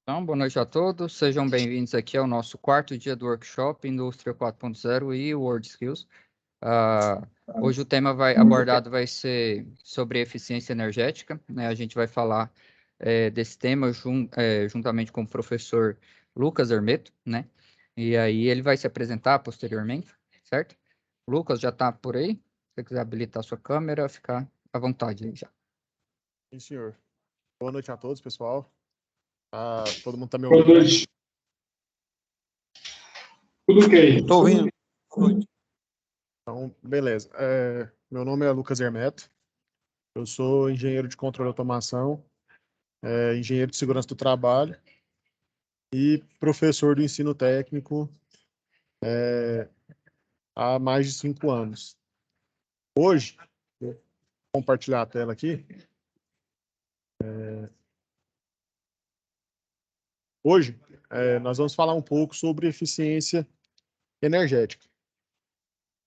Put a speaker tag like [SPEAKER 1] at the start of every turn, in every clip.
[SPEAKER 1] Então, boa noite a todos, sejam bem-vindos aqui ao nosso quarto dia do workshop Indústria 4.0 e World Skills. Hoje o tema abordado vai ser sobre eficiência energética, né? A gente vai falar desse tema juntamente com o professor Lucas Hermeto, né? E aí ele vai se apresentar posteriormente, certo? Lucas, já está por aí? Se você quiser habilitar sua câmera, ficar à vontade aí já.
[SPEAKER 2] Sim, senhor. Boa noite a todos, pessoal. Todo mundo está me
[SPEAKER 3] Boa
[SPEAKER 2] ouvindo?
[SPEAKER 3] noite. Tudo ok?
[SPEAKER 4] Estou ouvindo.
[SPEAKER 2] Então, beleza. Meu nome é Lucas Hermeto. Eu sou engenheiro de controle e automação, engenheiro de segurança do trabalho e professor do ensino técnico há mais de 5 anos. Hoje, vou compartilhar a tela aqui. Hoje, nós vamos falar um pouco sobre eficiência energética.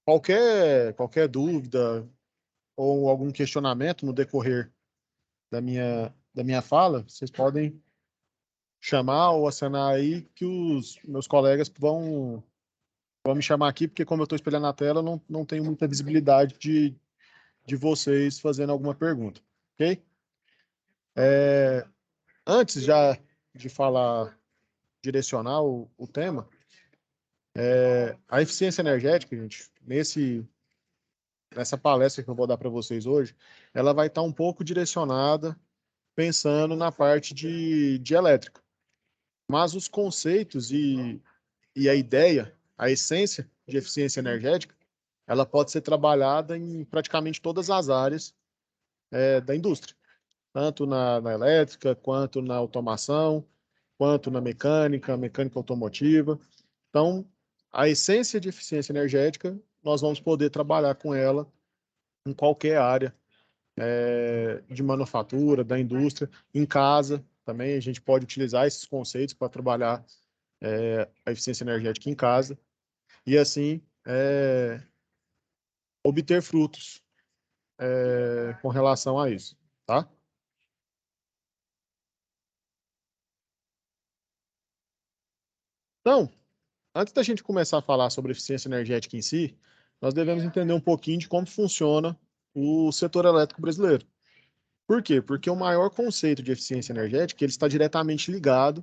[SPEAKER 2] Qualquer dúvida ou algum questionamento no decorrer da minha fala, vocês podem chamar ou acionar aí que os meus colegas vão me chamar aqui, porque como eu estou espelhando na tela, não tenho muita visibilidade de vocês fazendo alguma pergunta, ok? Antes já de falar, direcionar o tema, a eficiência energética, gente, nessa palestra que eu vou dar para vocês hoje, ela vai estar um pouco direcionada pensando na parte de elétrica. Mas os conceitos e a ideia, a essência de eficiência energética, ela pode ser trabalhada em praticamente todas as áreas da indústria, tanto na elétrica, quanto na automação, quanto na mecânica automotiva. Então, a essência de eficiência energética, nós vamos poder trabalhar com ela em qualquer área de manufatura, da indústria, em casa também a gente pode utilizar esses conceitos para trabalhar a eficiência energética em casa e assim obter frutos com relação a isso, tá? Então, antes da gente começar a falar sobre eficiência energética em si, nós devemos entender um pouquinho de como funciona o setor elétrico brasileiro. Por quê? Porque o maior conceito de eficiência energética ele está diretamente ligado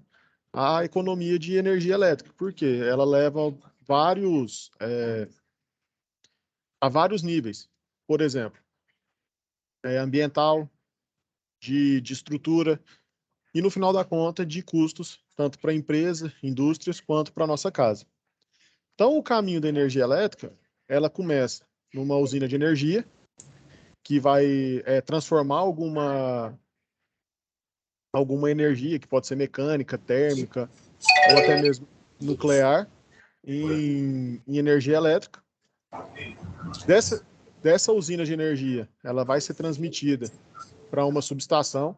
[SPEAKER 2] à economia de energia elétrica. Por quê? Ela leva a vários níveis. Por exemplo, ambiental, de estrutura e, no final da conta, de custos, tanto para a empresa, indústrias, quanto para a nossa casa. Então, o caminho da energia elétrica, ela começa numa usina de energia, que vai transformar alguma energia, que pode ser mecânica, térmica, ou até mesmo nuclear, em energia elétrica. Dessa usina de energia, ela vai ser transmitida para uma subestação,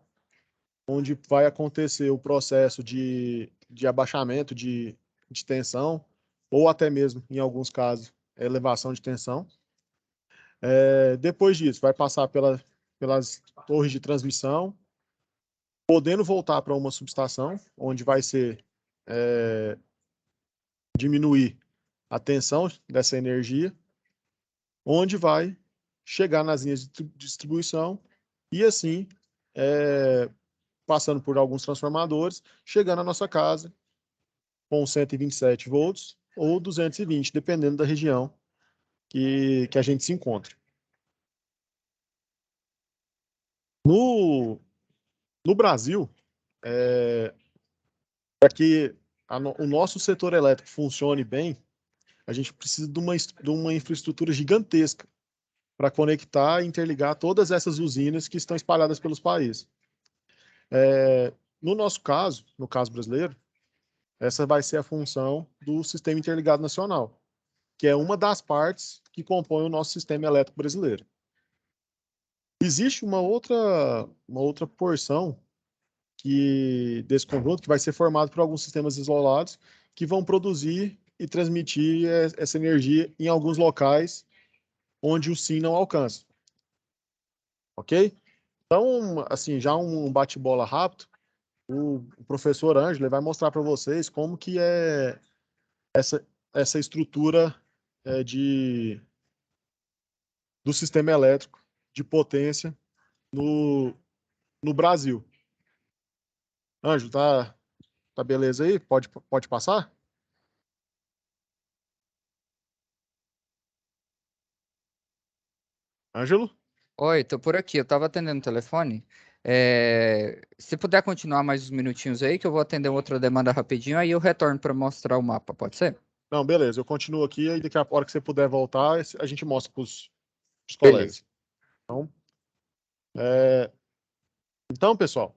[SPEAKER 2] onde vai acontecer o processo de abaixamento de tensão, ou até mesmo, em alguns casos, elevação de tensão. Depois disso, vai passar pelas torres de transmissão, podendo voltar para uma subestação, onde vai ser diminuir a tensão dessa energia, onde vai chegar nas linhas de distribuição e assim, passando por alguns transformadores, chegando à nossa casa com 127 volts ou 220, dependendo da região que a gente se encontra. No Brasil, para que o nosso setor elétrico funcione bem, a gente precisa de uma infraestrutura gigantesca para conectar e interligar todas essas usinas que estão espalhadas pelos países. No nosso caso, no caso brasileiro, essa vai ser a função do Sistema Interligado Nacional, que é uma das partes que compõe o nosso sistema elétrico brasileiro. Existe uma outra porção desse conjunto que vai ser formado por alguns sistemas isolados que vão produzir e transmitir essa energia em alguns locais onde o SIM não alcança. Ok? Então, assim, já um bate-bola rápido, o professor Ângelo vai mostrar para vocês como que é essa estrutura do sistema elétrico de potência no Brasil. Ângelo, tá beleza aí? Pode passar? Ângelo?
[SPEAKER 1] Oi, tô por aqui. Eu tava atendendo o telefone. Se puder continuar mais uns minutinhos aí, que eu vou atender outra demanda rapidinho, aí eu retorno para mostrar o mapa, pode ser?
[SPEAKER 2] Não, beleza. Eu continuo aqui e daqui a hora que você puder voltar, a gente mostra para os
[SPEAKER 1] Beleza.
[SPEAKER 2] colegas. Então, então, pessoal,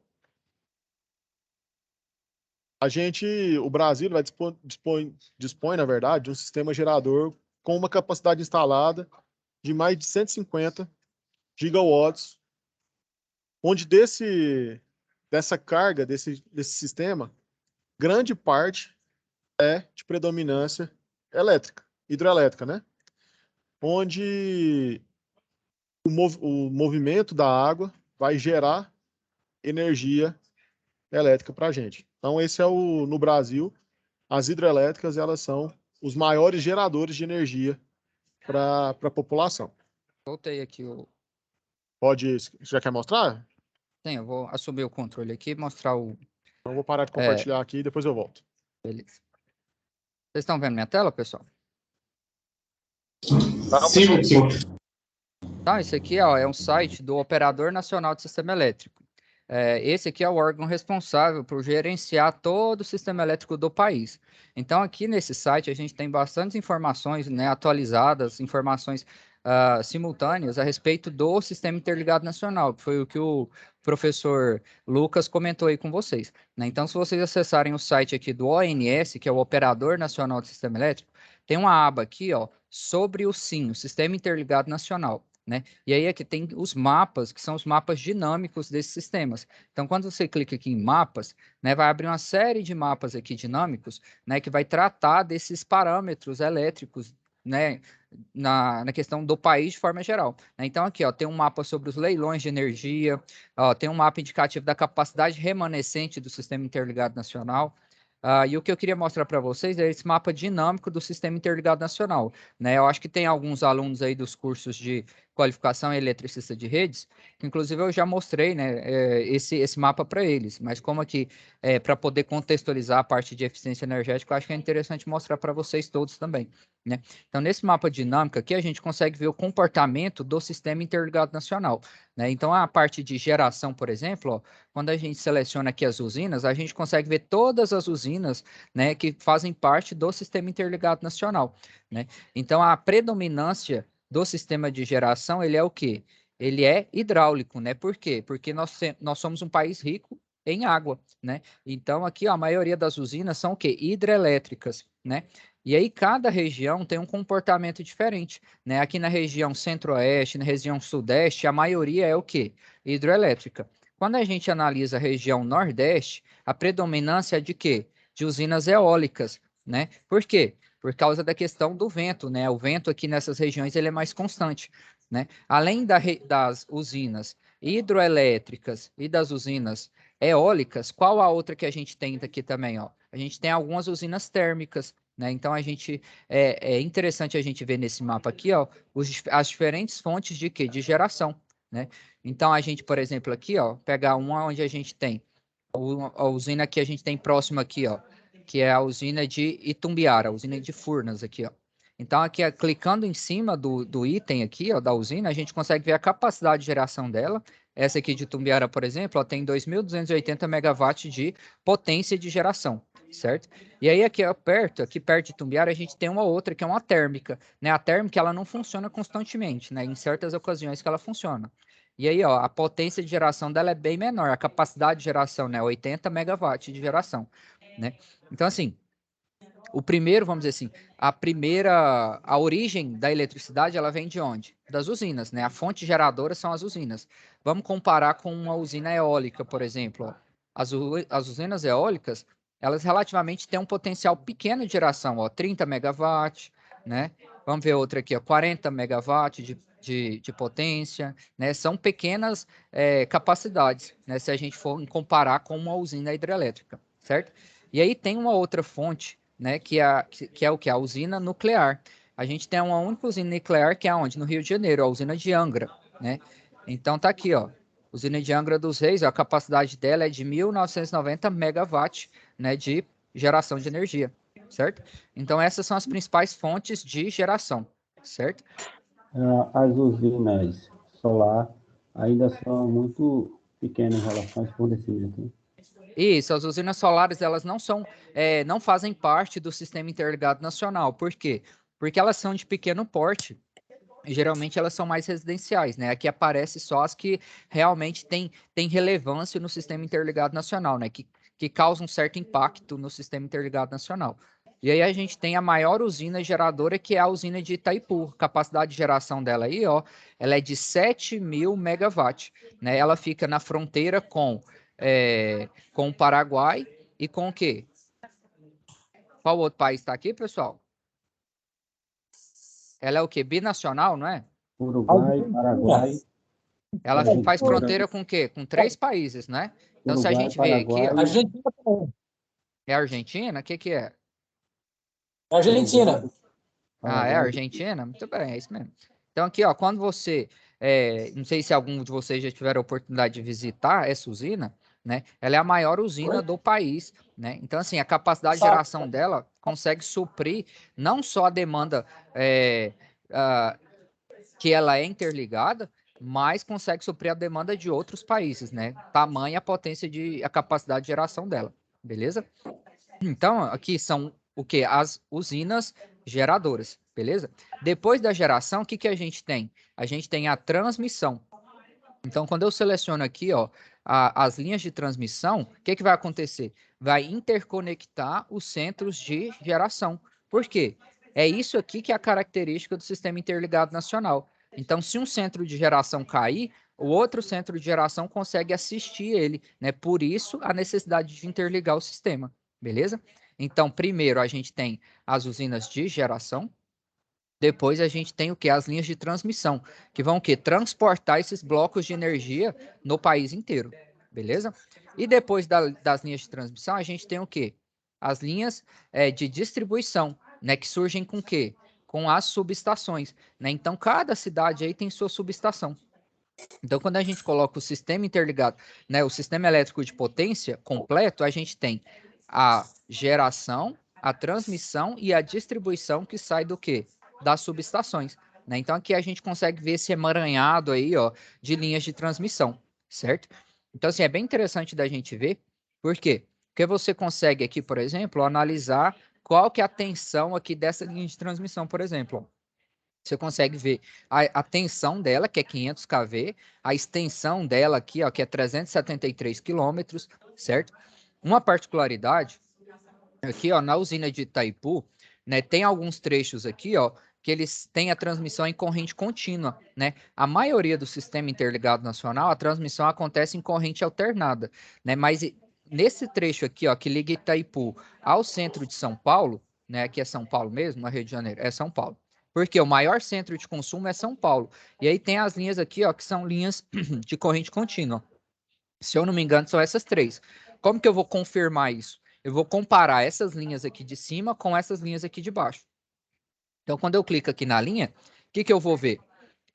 [SPEAKER 2] o Brasil vai dispõe, na verdade, de um sistema gerador com uma capacidade instalada de mais de 150 gigawatts, onde dessa carga, desse sistema, grande parte é de predominância elétrica, hidrelétrica, né? Onde o movimento da água vai gerar energia elétrica para a gente. Então, esse é no Brasil, as hidrelétricas, elas são os maiores geradores de energia para a população.
[SPEAKER 1] Voltei aqui.
[SPEAKER 2] Já quer mostrar?
[SPEAKER 1] Sim, eu vou assumir o controle aqui e mostrar o.
[SPEAKER 2] Então, eu vou parar de
[SPEAKER 1] É,
[SPEAKER 2] compartilhar aqui e depois eu volto.
[SPEAKER 1] beleza. Vocês estão vendo minha tela, pessoal?
[SPEAKER 3] Sim, sim.
[SPEAKER 1] Então, esse aqui, ó, é um site do Operador Nacional de Sistema Elétrico. Esse aqui é o órgão responsável por gerenciar todo o sistema elétrico do país. Então, aqui nesse site, a gente tem bastantes informações, né, atualizadas, informações simultâneas a respeito do Sistema Interligado Nacional, que foi o que o professor Lucas comentou aí com vocês, né? Então, se vocês acessarem o site aqui do ONS, que é o Operador Nacional de Sistema Elétrico, tem uma aba aqui, ó, sobre o SIN, o Sistema Interligado Nacional. Né? E aí aqui tem os mapas, que são os mapas dinâmicos desses sistemas. Então, quando você clica aqui em mapas, né, vai abrir uma série de mapas aqui dinâmicos, né, que vai tratar desses parâmetros elétricos, né, na questão do país de forma geral. Né? Então, aqui ó, tem um mapa sobre os leilões de energia, ó, tem um mapa indicativo da capacidade remanescente do Sistema Interligado Nacional. E o que eu queria mostrar para vocês é esse mapa dinâmico do Sistema Interligado Nacional. Né? Eu acho que tem alguns alunos aí dos cursos de qualificação em eletricista de redes, que inclusive eu já mostrei, né, esse mapa para eles, mas como aqui, para poder contextualizar a parte de eficiência energética, eu acho que é interessante mostrar para vocês todos também. Né? Então, nesse mapa dinâmico aqui, a gente consegue ver o comportamento do Sistema Interligado Nacional. Né? Então, a parte de geração, por exemplo, ó, quando a gente seleciona aqui as usinas, a gente consegue ver todas as usinas, né, que fazem parte do Sistema Interligado Nacional. Né? Então, a predominância do sistema de geração, ele é o quê? Ele é hidráulico, né? Por quê? Porque nós somos um país rico em água, né? Então, aqui, ó, a maioria das usinas são o quê? Hidrelétricas, né? E aí, cada região tem um comportamento diferente, né? Aqui na região centro-oeste, na região sudeste, a maioria é o quê? Hidrelétrica. Quando a gente analisa a região nordeste, a predominância é de quê? De usinas eólicas, né? Por quê? Por causa da questão do vento, né? O vento aqui nessas regiões ele é mais constante, né? Além das usinas hidroelétricas e das usinas eólicas, qual a outra que a gente tem aqui também, ó? A gente tem algumas usinas térmicas, né? Então é interessante a gente ver nesse mapa aqui, ó, as diferentes fontes de quê? De geração, né? Então a gente, por exemplo, aqui, ó, pegar uma onde a gente tem a usina que a gente tem próxima aqui, ó, que é a usina de Itumbiara, a usina de Furnas aqui, ó. Então, aqui, clicando em cima do item aqui, ó, da usina, a gente consegue ver a capacidade de geração dela. Essa aqui de Itumbiara, por exemplo, ó, tem 2.280 megawatts de potência de geração, certo? E aí, aqui perto de Itumbiara, a gente tem uma outra, que é uma térmica, né? A térmica, ela não funciona constantemente, né? Em certas ocasiões que ela funciona. E aí, ó, a potência de geração dela é bem menor, a capacidade de geração, né, 80 megawatts de geração, né? Então, assim, vamos dizer assim, a origem da eletricidade, ela vem de onde? Das usinas, né? A fonte geradora são as usinas. Vamos comparar com uma usina eólica, por exemplo, ó. As usinas eólicas, elas relativamente têm um potencial pequeno de geração, ó, 30 megawatts, né? Vamos ver outra aqui, ó, 40 megawatts de potência, né? São pequenas capacidades, né? Se a gente for comparar com uma usina hidrelétrica, certo? E aí tem uma outra fonte, né? Que é o que? A usina nuclear. A gente tem uma única usina nuclear que é onde? No Rio de Janeiro, a usina de Angra, né? Então tá aqui, ó. Usina de Angra dos Reis, a capacidade dela é de 1.990 megawatts, né, de geração de energia, certo? Então essas são as principais fontes de geração, certo?
[SPEAKER 3] As usinas solar ainda são muito pequenas em relação ao fornecimento.
[SPEAKER 1] Isso, as usinas solares, elas não fazem parte do Sistema Interligado Nacional. Por quê? Porque elas são de pequeno porte. E geralmente elas são mais residenciais, né? Aqui aparece só as que realmente têm relevância no Sistema Interligado Nacional, né? Que causam um certo impacto no Sistema Interligado Nacional. E aí a gente tem a maior usina geradora, que é a usina de Itaipu. Capacidade de geração dela aí, ó, ela é de 7.000 megawatts, né? Ela fica na fronteira com o Paraguai e com o quê? Qual outro país está aqui, pessoal? Ela é o quê? Binacional, não é?
[SPEAKER 3] Uruguai, Paraguai.
[SPEAKER 1] Ela faz fronteira com o quê? Com 3 países, né? Então,
[SPEAKER 3] Uruguai,
[SPEAKER 1] se a gente vê aqui...
[SPEAKER 3] Paraguai,
[SPEAKER 4] Argentina também.
[SPEAKER 1] É Argentina? O que é?
[SPEAKER 4] Argentina.
[SPEAKER 1] É Argentina? Muito bem, é isso mesmo. Então, aqui, ó, quando você... não sei se algum de vocês já tiveram a oportunidade de visitar essa usina, né? Ela é a maior usina do país, né? Então, assim, a capacidade de geração dela consegue suprir não só a demanda que ela é interligada, mas consegue suprir a demanda de outros países, né? Tamanha a potência a capacidade de geração dela, beleza? Então, aqui são o que? As usinas geradoras, beleza? Depois da geração, o que a gente tem? A gente tem a transmissão. Então, quando eu seleciono aqui, ó, as linhas de transmissão, o que vai acontecer? Vai interconectar os centros de geração. Por quê? É isso aqui que é a característica do Sistema Interligado Nacional. Então, se um centro de geração cair, o outro centro de geração consegue assistir ele, né? Por isso, a necessidade de interligar o sistema, beleza? Então, primeiro a gente tem as usinas de geração, depois a gente tem o que? As linhas de transmissão, que vão o quê? Transportar esses blocos de energia no país inteiro, beleza? E depois das linhas de transmissão, a gente tem o quê? As linhas de distribuição, né? Que surgem com o quê? Com as subestações, né? Então, cada cidade aí tem sua subestação. Então, quando a gente coloca o sistema interligado, né? O sistema elétrico de potência completo, a gente tem a geração, a transmissão e a distribuição que sai do quê? Das subestações, né? Então aqui a gente consegue ver esse emaranhado aí, ó, de linhas de transmissão, certo? Então assim, é bem interessante da gente ver, por quê? Porque você consegue aqui, por exemplo, analisar qual que é a tensão aqui dessa linha de transmissão, por exemplo. Você consegue ver a tensão dela, que é 500 kV, a extensão dela aqui, ó, que é 373 quilômetros, certo? Uma particularidade aqui, ó, na usina de Itaipu, né, tem alguns trechos aqui, ó, que eles têm a transmissão em corrente contínua, né? A maioria do Sistema Interligado Nacional, a transmissão acontece em corrente alternada, né? Mas nesse trecho aqui, ó, que liga Itaipu ao centro de São Paulo, né? Aqui é São Paulo mesmo, Rio de Janeiro, é São Paulo. Porque o maior centro de consumo é São Paulo. E aí tem as linhas aqui, ó, que são linhas de corrente contínua. Se eu não me engano, são essas 3. Como que eu vou confirmar isso? Eu vou comparar essas linhas aqui de cima com essas linhas aqui de baixo. Então, quando eu clico aqui na linha, o que eu vou ver?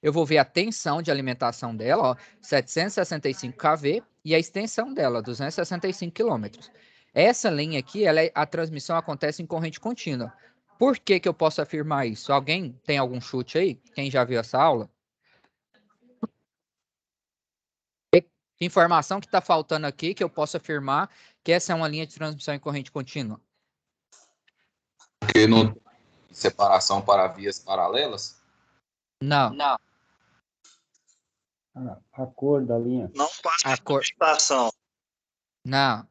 [SPEAKER 1] Eu vou ver a tensão de alimentação dela, ó, 765 kV, e a extensão dela, 265 km. Essa linha aqui, a transmissão acontece em corrente contínua. Por que eu posso afirmar isso? Alguém tem algum chute aí? Quem já viu essa aula? Que informação que está faltando aqui que eu posso afirmar que essa é uma linha de transmissão em corrente contínua?
[SPEAKER 5] Porque não tem separação para vias paralelas?
[SPEAKER 1] Não.
[SPEAKER 3] A cor da linha.
[SPEAKER 6] Não passa
[SPEAKER 1] A cor.
[SPEAKER 6] estação.
[SPEAKER 1] Não.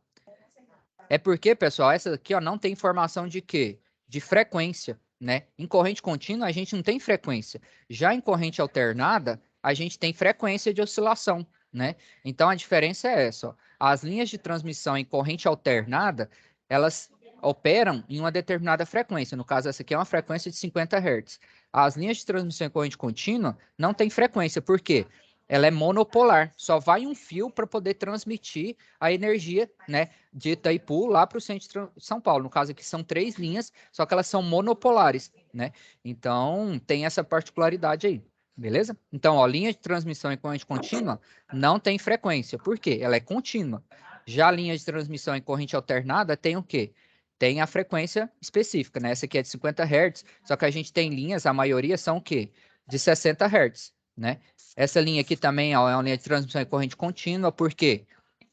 [SPEAKER 1] É porque, pessoal, essa aqui ó, não tem informação de quê? De frequência, né? Em corrente contínua, a gente não tem frequência. Já em corrente alternada, a gente tem frequência de oscilação, né? Então, a diferença é essa, ó. As linhas de transmissão em corrente alternada, elas operam em uma determinada frequência. No caso, essa aqui é uma frequência de 50 Hz. As linhas de transmissão em corrente contínua não têm frequência. Por quê? Ela é monopolar. Só vai um fio para poder transmitir a energia, né, de Itaipu lá para o centro de São Paulo. No caso aqui são 3 linhas, só que elas são monopolares, né? Então, tem essa particularidade aí. Beleza? Então, ó, linha de transmissão em corrente contínua não tem frequência. Por quê? Ela é contínua. Já a linha de transmissão em corrente alternada tem o quê? Tem a frequência específica, né? Essa aqui é de 50 Hz, só que a gente tem linhas, a maioria são o quê? De 60 Hz, né? Essa linha aqui também, ó, é uma linha de transmissão em corrente contínua, por quê?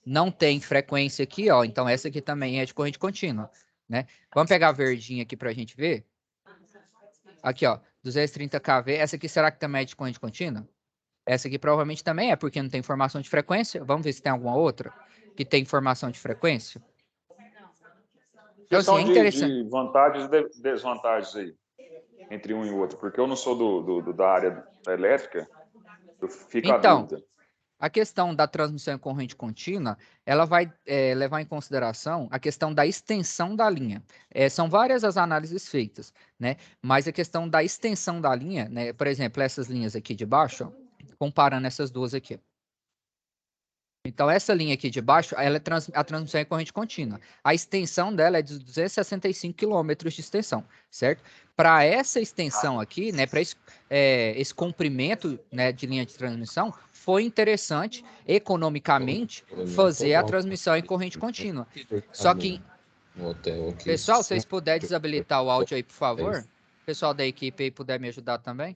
[SPEAKER 1] Não tem frequência aqui, ó, então essa aqui também é de corrente contínua, né? Vamos pegar a verdinha aqui para a gente ver? Aqui, ó, 230 kV. Essa aqui será que também é de corrente contínua? Essa aqui provavelmente também é, porque não tem informação de frequência. Vamos ver se tem alguma outra que tem informação de frequência.
[SPEAKER 4] Que
[SPEAKER 1] Então,
[SPEAKER 4] são
[SPEAKER 1] assim, é interessante.
[SPEAKER 4] de vantagens e desvantagens aí, entre um e o outro? Porque eu não sou da área elétrica, fica a
[SPEAKER 1] Então,
[SPEAKER 4] dúvida.
[SPEAKER 1] a questão da transmissão em corrente contínua, ela vai levar em consideração a questão da extensão da linha. São várias as análises feitas, né? Mas a questão da extensão da linha, né? Por exemplo, essas linhas aqui de baixo, ó, comparando essas duas aqui. Então, essa linha aqui de baixo, ela é a transmissão em corrente contínua. A extensão dela é de 265 quilômetros de extensão, certo? Para essa extensão aqui, né, para esse comprimento, né, de linha de transmissão, foi interessante, economicamente, fazer a transmissão em corrente contínua. Só que, pessoal, se vocês puderem desabilitar o áudio aí, por favor, pessoal da equipe aí puder me ajudar também.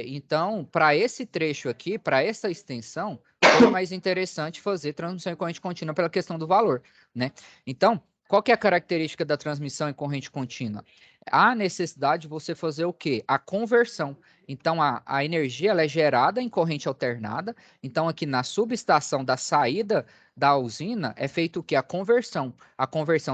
[SPEAKER 1] Então, para esse trecho aqui, para essa extensão, foi mais interessante fazer transmissão em corrente contínua pela questão do valor, né? Então, qual que é a característica da transmissão em corrente contínua? Há necessidade de você fazer o quê? A conversão. Então, a energia ela é gerada em corrente alternada. Então, aqui na subestação da saída da usina é feito o quê? A conversão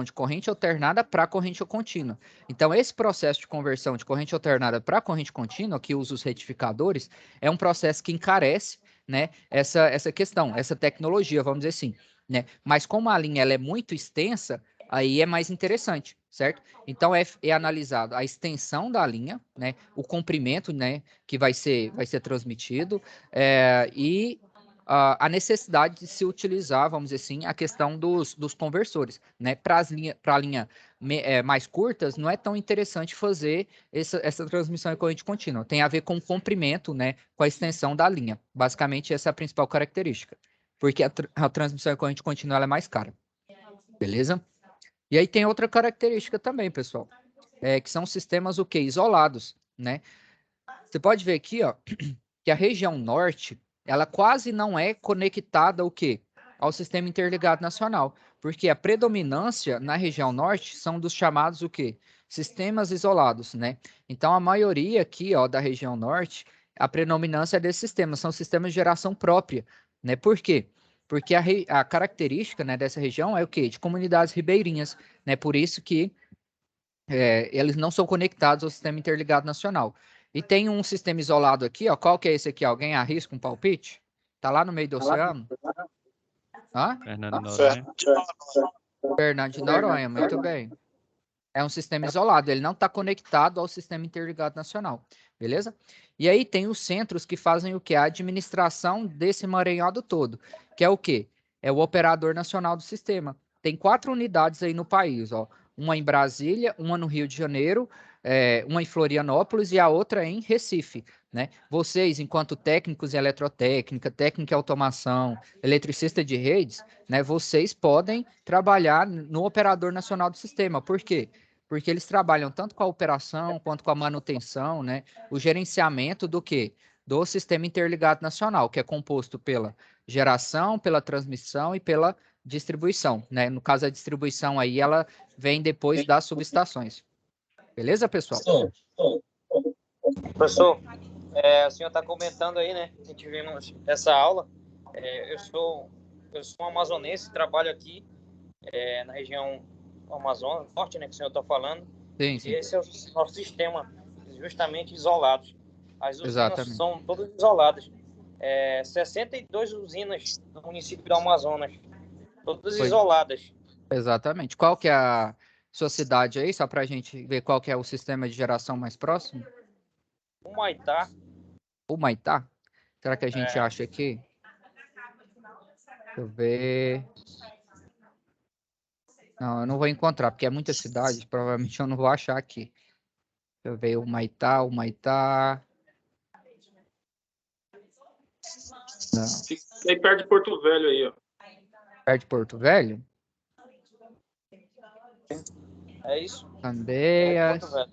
[SPEAKER 1] de corrente alternada para corrente contínua. Então, esse processo de conversão de corrente alternada para corrente contínua, que usa os retificadores, é um processo que encarece, né, essa questão, essa tecnologia, vamos dizer assim, né? Mas como a linha ela é muito extensa, aí é mais interessante, certo? Então é analisado a extensão da linha, né, o comprimento, né, que vai ser transmitido, e a necessidade de se utilizar, vamos dizer assim, a questão dos conversores, né? Para a linha mais curtas, não é tão interessante fazer essa transmissão em corrente contínua. Tem a ver com o comprimento, né? Com a extensão da linha. Basicamente, essa é a principal característica. Porque a transmissão em corrente contínua ela é mais cara. Beleza? E aí tem outra característica também, pessoal. Que são sistemas o quê? Isolados, né? Você pode ver aqui, ó, que a região norte, ela quase não é conectada ao quê? Ao sistema interligado nacional, porque a predominância na região norte são dos chamados o quê? Sistemas isolados, né? Então a maioria aqui, ó, da região norte, a predominância é desses sistemas, são sistemas de geração própria, né? Por quê? Porque a característica, né, dessa região é o quê? De comunidades ribeirinhas, né? Por isso que eles não são conectados ao sistema interligado nacional. E tem um sistema isolado aqui, ó. Qual que é esse aqui? Alguém arrisca um palpite? Tá lá no meio do oceano? Hã?
[SPEAKER 6] Fernando de Noronha.
[SPEAKER 1] Fernando de Noronha, muito bem. É um sistema isolado, ele não está conectado ao sistema interligado nacional, beleza? E aí tem os centros que fazem o quê? A administração desse emaranhado todo, que é o quê? É o operador nacional do sistema. Tem 4 unidades aí no país, ó. Uma em Brasília, uma no Rio de Janeiro, uma em Florianópolis e a outra em Recife, né? Vocês, enquanto técnicos em eletrotécnica, técnica em automação, eletricista de redes, né? Vocês podem trabalhar no operador nacional do sistema. Por quê? Porque eles trabalham tanto com a operação quanto com a manutenção, né? O gerenciamento do quê? Do sistema interligado nacional, que é composto pela geração, pela transmissão e pela distribuição, né? No caso, a distribuição aí, ela vem depois das subestações. Beleza, pessoal?
[SPEAKER 7] Professor, o senhor está comentando aí, né? A gente vimos essa aula. Eu sou um amazonense, trabalho aqui na região Amazônia, Norte, né? Que o senhor está falando.
[SPEAKER 1] Sim, sim.
[SPEAKER 7] E esse é o nosso sistema, justamente isolados. As usinas
[SPEAKER 1] Exatamente.
[SPEAKER 7] são todas isoladas. 62 usinas no município do Amazonas, todas isoladas.
[SPEAKER 1] Exatamente. Qual que é sua cidade aí, só para a gente ver qual que é o sistema de geração mais próximo?
[SPEAKER 7] O Maitá.
[SPEAKER 1] O Maitá? Será que a gente
[SPEAKER 7] É.
[SPEAKER 1] acha aqui? Deixa eu ver. Não, eu não vou encontrar, porque é muita cidade, provavelmente eu não vou achar aqui. Deixa eu ver o Maitá. Não,
[SPEAKER 6] Fica aí perto de Porto Velho aí, ó.
[SPEAKER 1] perto de Porto Velho?
[SPEAKER 7] É isso?
[SPEAKER 1] Candeias.
[SPEAKER 7] Porto Velho.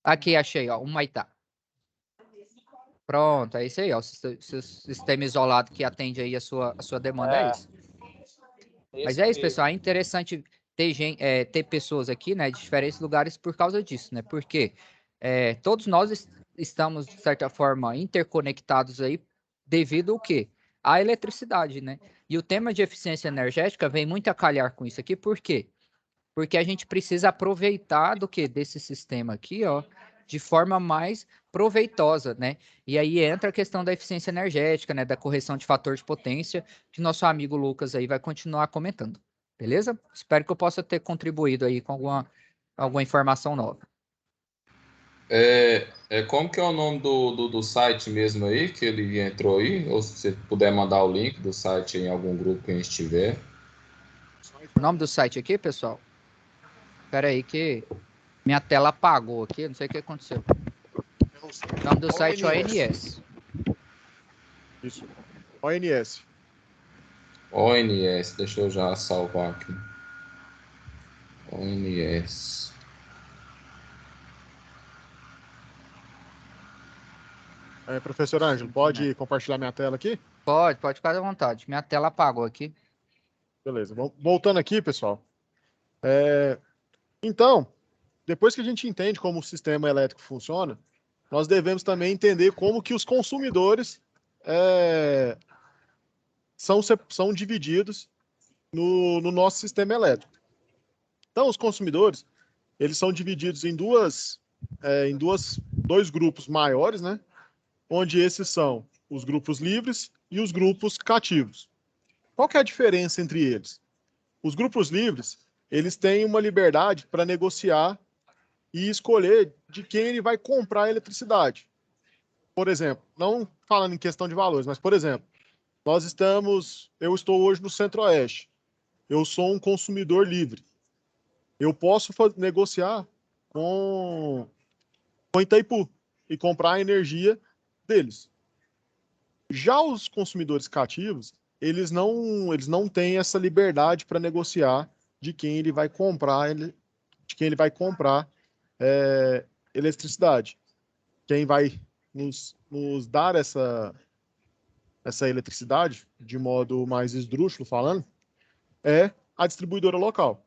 [SPEAKER 1] Aqui, achei, ó, o Maitá. Pronto, é isso aí, ó. O sistema isolado que atende aí a sua demanda, é isso. Mas é isso,
[SPEAKER 7] mesmo.
[SPEAKER 1] pessoal. É interessante ter, ter pessoas aqui, né, de diferentes lugares por causa disso, né? Porque todos nós estamos, de certa forma, interconectados aí devido ao quê? À eletricidade, né? E o tema de eficiência energética vem muito a calhar com isso aqui, por quê? Porque a gente precisa aproveitar do que desse sistema aqui, ó, de forma mais proveitosa, né? E aí entra a questão da eficiência energética, né, da correção de fator de potência, que nosso amigo Lucas aí vai continuar comentando. Beleza? Espero que eu possa ter contribuído aí com alguma informação nova.
[SPEAKER 5] Como que é o nome do site mesmo aí, que ele entrou aí? Ou se você puder mandar o link do site em algum grupo que a gente tiver.
[SPEAKER 1] O nome do site aqui, pessoal? Espera aí que minha tela apagou aqui, não sei o que aconteceu. O nome do site é ONS.
[SPEAKER 2] Isso. ONS.
[SPEAKER 5] ONS, deixa eu já salvar aqui. ONS.
[SPEAKER 2] Professor Ângelo, pode compartilhar minha tela aqui?
[SPEAKER 1] Pode ficar à vontade. Minha tela apagou aqui.
[SPEAKER 2] Beleza. Voltando aqui, pessoal. Então, depois que a gente entende como o sistema elétrico funciona, nós devemos também entender como que os consumidores são divididos no nosso sistema elétrico. Então, os consumidores, eles são divididos em dois grupos maiores, né? Onde esses são os grupos livres e os grupos cativos. Qual que é a diferença entre eles? Os grupos livres, eles têm uma liberdade para negociar e escolher de quem ele vai comprar a eletricidade. Por exemplo, não falando em questão de valores, mas, por exemplo, eu estou hoje no Centro-Oeste. Eu sou um consumidor livre. Eu posso negociar com Itaipu e comprar a energia deles. Já os consumidores cativos, eles não têm essa liberdade para negociar de quem ele vai comprar, eletricidade. Quem vai nos dar essa eletricidade, de modo mais esdrúxulo falando, é a distribuidora local.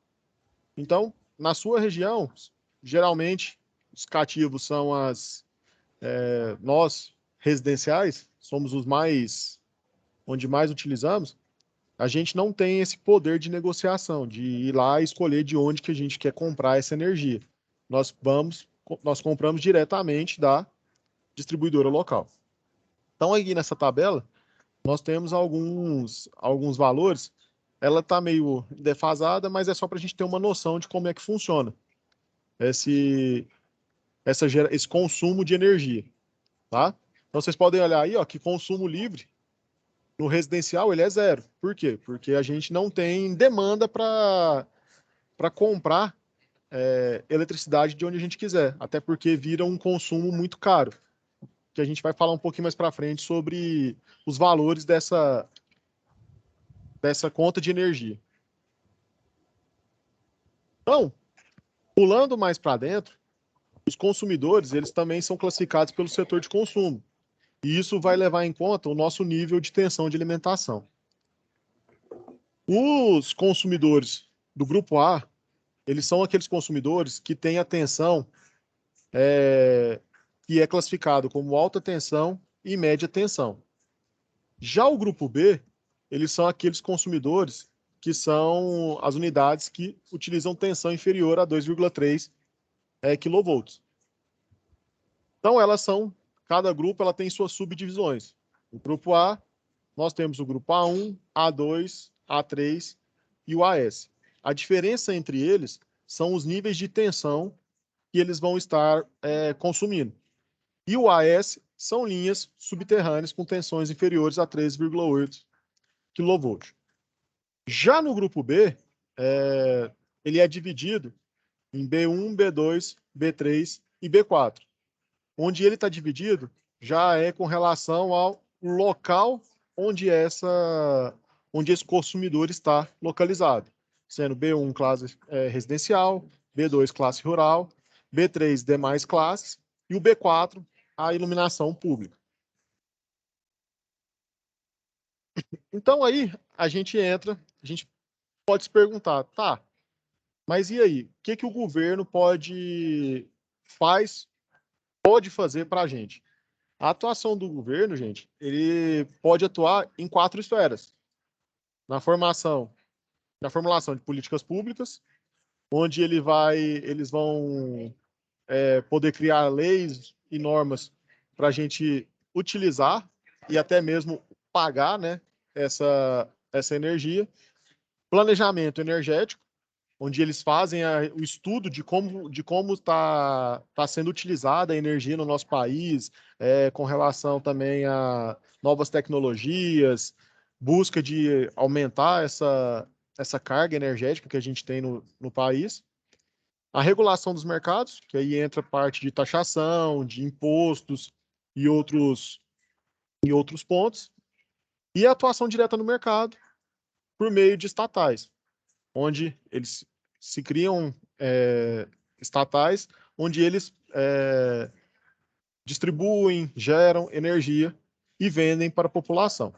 [SPEAKER 2] Então, na sua região, geralmente, os cativos são nós, residenciais, somos onde mais utilizamos. A gente não tem esse poder de negociação, de ir lá e escolher de onde que a gente quer comprar essa energia. Nós compramos diretamente da distribuidora local. Então, aqui nessa tabela, nós temos alguns valores. Ela está meio defasada, mas é só para a gente ter uma noção de como é que funciona esse consumo de energia. Tá? Então, vocês podem olhar aí, ó, que consumo livre no residencial ele é zero. Por quê? Porque a gente não tem demanda para comprar eletricidade de onde a gente quiser, até porque vira um consumo muito caro, que a gente vai falar um pouquinho mais para frente sobre os valores dessa conta de energia. Então, pulando mais para dentro, os consumidores eles também são classificados pelo setor de consumo. E isso vai levar em conta o nosso nível de tensão de alimentação. Os consumidores do grupo A, eles são aqueles consumidores que têm a tensão que é classificado como alta tensão e média tensão. Já o grupo B, eles são aqueles consumidores que são as unidades que utilizam tensão inferior a 2,3 kV. Então, cada grupo tem suas subdivisões. O grupo A, nós temos o grupo A1, A2, A3 e o AS. A diferença entre eles são os níveis de tensão que eles vão estar consumindo. E o AS são linhas subterrâneas com tensões inferiores a 13,8 kV. Já no grupo B, ele é dividido em B1, B2, B3 e B4. Onde ele está dividido já é com relação ao local onde esse consumidor está localizado, sendo B1 classe residencial, B2 classe rural, B3 demais classes e o B4 a iluminação pública. Então aí a gente pode se perguntar, tá, mas e aí? O que o governo pode fazer para a gente? A atuação do governo, gente, ele pode atuar em 4 esferas. Na formulação de políticas públicas, onde eles vão poder criar leis e normas para a gente utilizar e até mesmo pagar, né, essa energia. Planejamento energético, onde eles fazem o estudo de como está sendo utilizada a energia no nosso país, com relação também a novas tecnologias, busca de aumentar essa carga energética que a gente tem no país. A regulação dos mercados, que aí entra parte de taxação, de impostos e outros pontos. E a atuação direta no mercado por meio de estatais, onde eles se criam estatais, onde eles distribuem, geram energia e vendem para a população.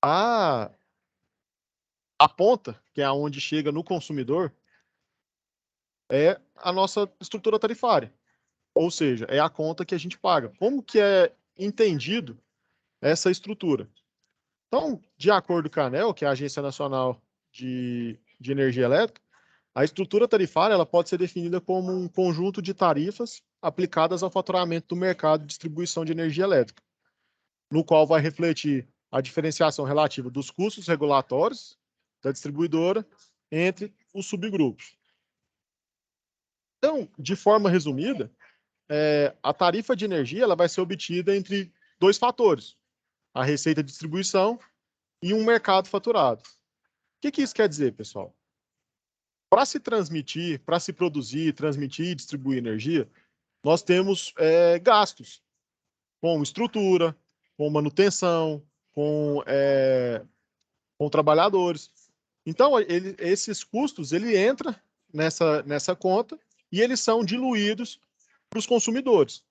[SPEAKER 2] A ponta, que é aonde chega no consumidor, é a nossa estrutura tarifária. Ou seja, é a conta que a gente paga. Como que é entendido essa estrutura? Então, de acordo com a ANEEL, que é a Agência Nacional de Energia Elétrica, a estrutura tarifária ela pode ser definida como um conjunto de tarifas aplicadas ao faturamento do mercado de distribuição de energia elétrica, no qual vai refletir a diferenciação relativa dos custos regulatórios da distribuidora entre os subgrupos. Então, de forma resumida, a tarifa de energia ela vai ser obtida entre 2 fatores, a receita de distribuição e um mercado faturado. O que isso quer dizer, pessoal? Para se transmitir, para se produzir, transmitir e distribuir energia, nós temos gastos com estrutura, com manutenção, com trabalhadores. Então, esses custos ele entra nessa conta e eles são diluídos para os consumidores.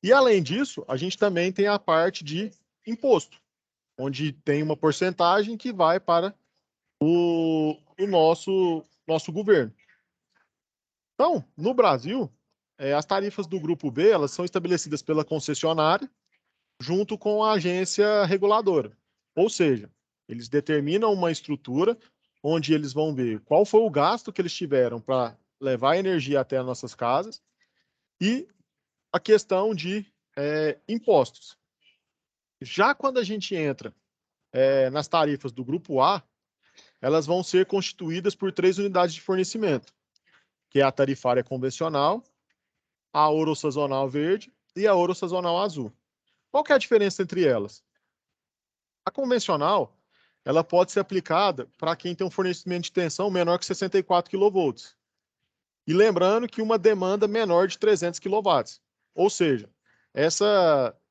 [SPEAKER 2] E, além disso, a gente também tem a parte de imposto, onde tem uma porcentagem que vai para o nosso governo. Então, no Brasil, as tarifas do Grupo B elas são estabelecidas pela concessionária junto com a agência reguladora. Ou seja, eles determinam uma estrutura onde eles vão ver qual foi o gasto que eles tiveram para levar a energia até as nossas casas e a questão de impostos. Já quando a gente entra nas tarifas do Grupo A, elas vão ser constituídas por 3 unidades de fornecimento, que é a tarifária convencional, a ouro-sazonal verde e a ouro-sazonal azul. Qual que é a diferença entre elas? A convencional, ela pode ser aplicada para quem tem um fornecimento de tensão menor que 64 kV. E lembrando que uma demanda menor de 300 kW. Ou seja,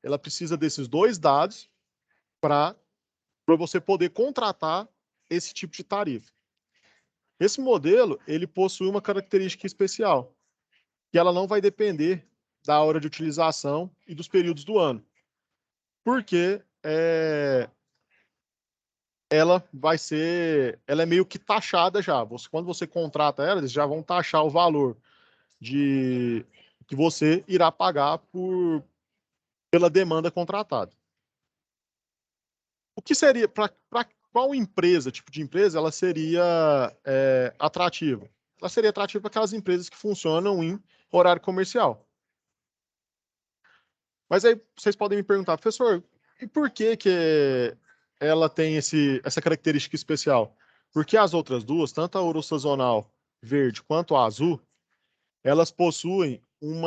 [SPEAKER 2] ela precisa desses 2 dados para você poder contratar esse tipo de tarifa. Esse modelo, ele possui uma característica especial, que ela não vai depender da hora de utilização e dos períodos do ano. Porque ela é meio que taxada já. Quando você contrata ela, eles já vão taxar o valor que você irá pagar pela demanda contratada. O que seria, para qual tipo de empresa, ela seria atrativa? Ela seria atrativa para aquelas empresas que funcionam em horário comercial. Mas aí vocês podem me perguntar, professor, e por que ela tem essa característica especial? Porque as outras duas, tanto a ouro sazonal verde quanto a azul, elas possuem um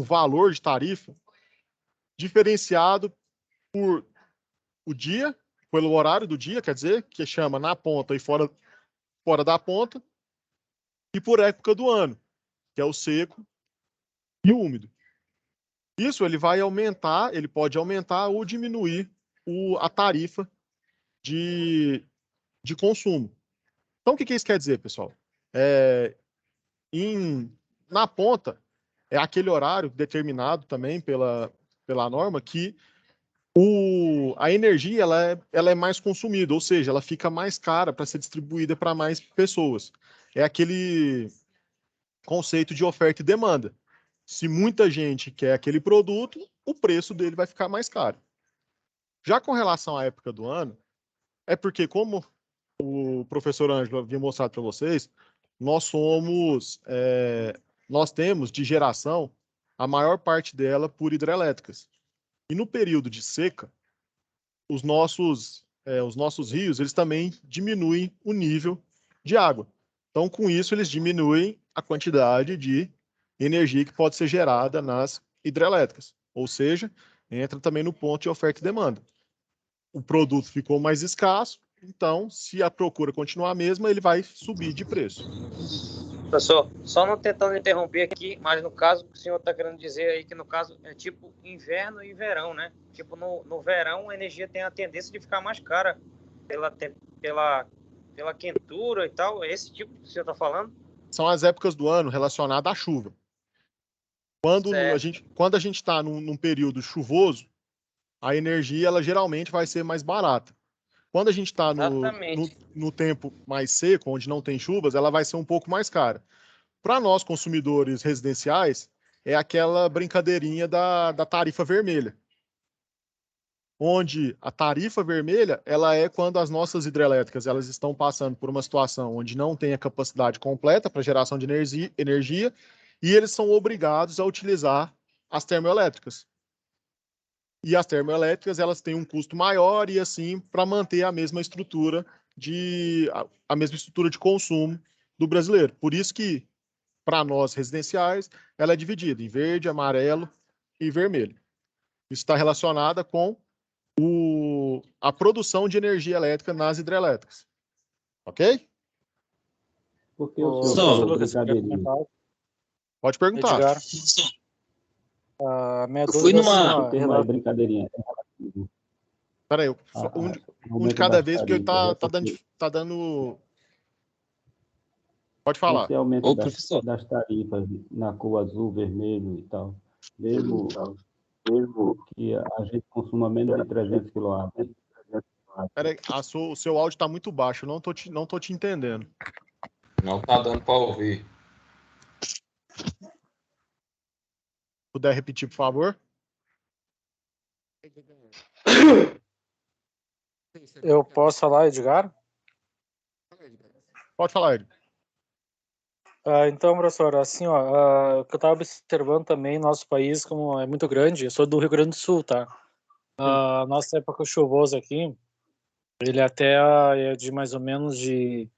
[SPEAKER 2] valor de tarifa diferenciado por o dia, pelo horário do dia, quer dizer, que chama na ponta e fora da ponta, e por época do ano, que é o seco e o úmido. Isso ele pode aumentar ou diminuir a tarifa de consumo. Então, o que isso quer dizer, pessoal? Na ponta, é aquele horário determinado também pela norma que a energia ela é mais consumida, ou seja, ela fica mais cara para ser distribuída para mais pessoas. É aquele conceito de oferta e demanda. Se muita gente quer aquele produto, o preço dele vai ficar mais caro. Já com relação à época do ano, é porque, como o professor Ângelo havia mostrado para vocês, nós temos de geração a maior parte dela por hidrelétricas. E no período de seca, os nossos rios eles também diminuem o nível de água. Então, com isso, eles diminuem a quantidade de energia que pode ser gerada nas hidrelétricas. Ou seja, entra também no ponto de oferta e demanda. O produto ficou mais escasso, então, se a procura continuar a mesma, ele vai subir de preço.
[SPEAKER 7] Professor, só não tentando interromper aqui, mas no caso, o senhor está querendo dizer aí que no caso é tipo inverno e verão, né? Tipo, no verão a energia tem a tendência de ficar mais cara pela quentura e tal. É esse tipo que o senhor está falando?
[SPEAKER 2] São as épocas do ano relacionadas à chuva. Quando a gente está num período chuvoso, a energia ela geralmente vai ser mais barata. Quando a gente está no tempo mais seco, onde não tem chuvas, ela vai ser um pouco mais cara. Para nós, consumidores residenciais, é aquela brincadeirinha da tarifa vermelha. Onde a tarifa vermelha ela é quando as nossas hidrelétricas elas estão passando por uma situação onde não tem a capacidade completa para geração de energia e eles são obrigados a utilizar as termoelétricas. E as termoelétricas elas têm um custo maior e assim para manter a mesma estrutura de consumo do brasileiro. Por isso que para nós residenciais ela é dividida em verde, amarelo e vermelho. Isso está relacionado com a produção de energia elétrica nas hidrelétricas. Ok?
[SPEAKER 3] Por que o senhor falou brincadeirinha?
[SPEAKER 2] Pode perguntar.
[SPEAKER 8] Edgar, minha
[SPEAKER 9] Eu fui
[SPEAKER 8] dúvida
[SPEAKER 9] numa-
[SPEAKER 3] O termo aí, brincadeirinha.
[SPEAKER 2] Espera aí, um de cada vez, porque tá dando... Pode falar.
[SPEAKER 3] Esse aumento
[SPEAKER 9] Ô, professor.
[SPEAKER 3] das tarifas na cor azul, vermelho e tal, mesmo que a gente consuma menos de 300 kW.
[SPEAKER 2] Espera aí, o seu áudio está muito baixo, eu não tô te entendendo.
[SPEAKER 5] Não tá dando para ouvir.
[SPEAKER 2] Puder repetir, por favor?
[SPEAKER 8] eu posso falar, Edgar?
[SPEAKER 2] Pode falar, Ed.
[SPEAKER 8] Então, professor, assim, o que eu estava observando também, nosso país, como é muito grande, eu sou do Rio Grande do Sul, tá? Nossa época chuvosa aqui, ele até é de mais ou menos de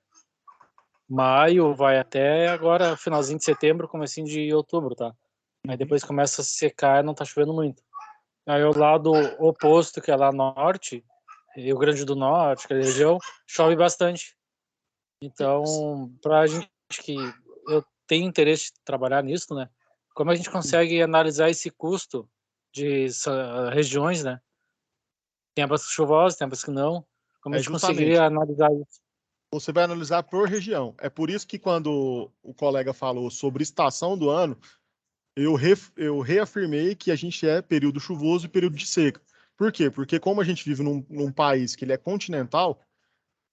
[SPEAKER 8] maio, vai até agora, finalzinho de setembro, comecinho de outubro, tá? Aí depois começa a secar e não tá chovendo muito. Aí o lado oposto, que é lá norte, Rio Grande do Norte, aquela região, chove bastante. Então, pra gente que eu tenho interesse de trabalhar nisso, né? Como a gente consegue analisar esse custo de regiões, né? Tem épocas chuvosas, tem épocas que não. Como a gente conseguiria analisar isso?
[SPEAKER 2] Você vai analisar por região. É por isso que quando o colega falou sobre estação do ano, eu reafirmei que a gente é período chuvoso e período de seca. Por quê? Porque como a gente vive num país que ele é continental,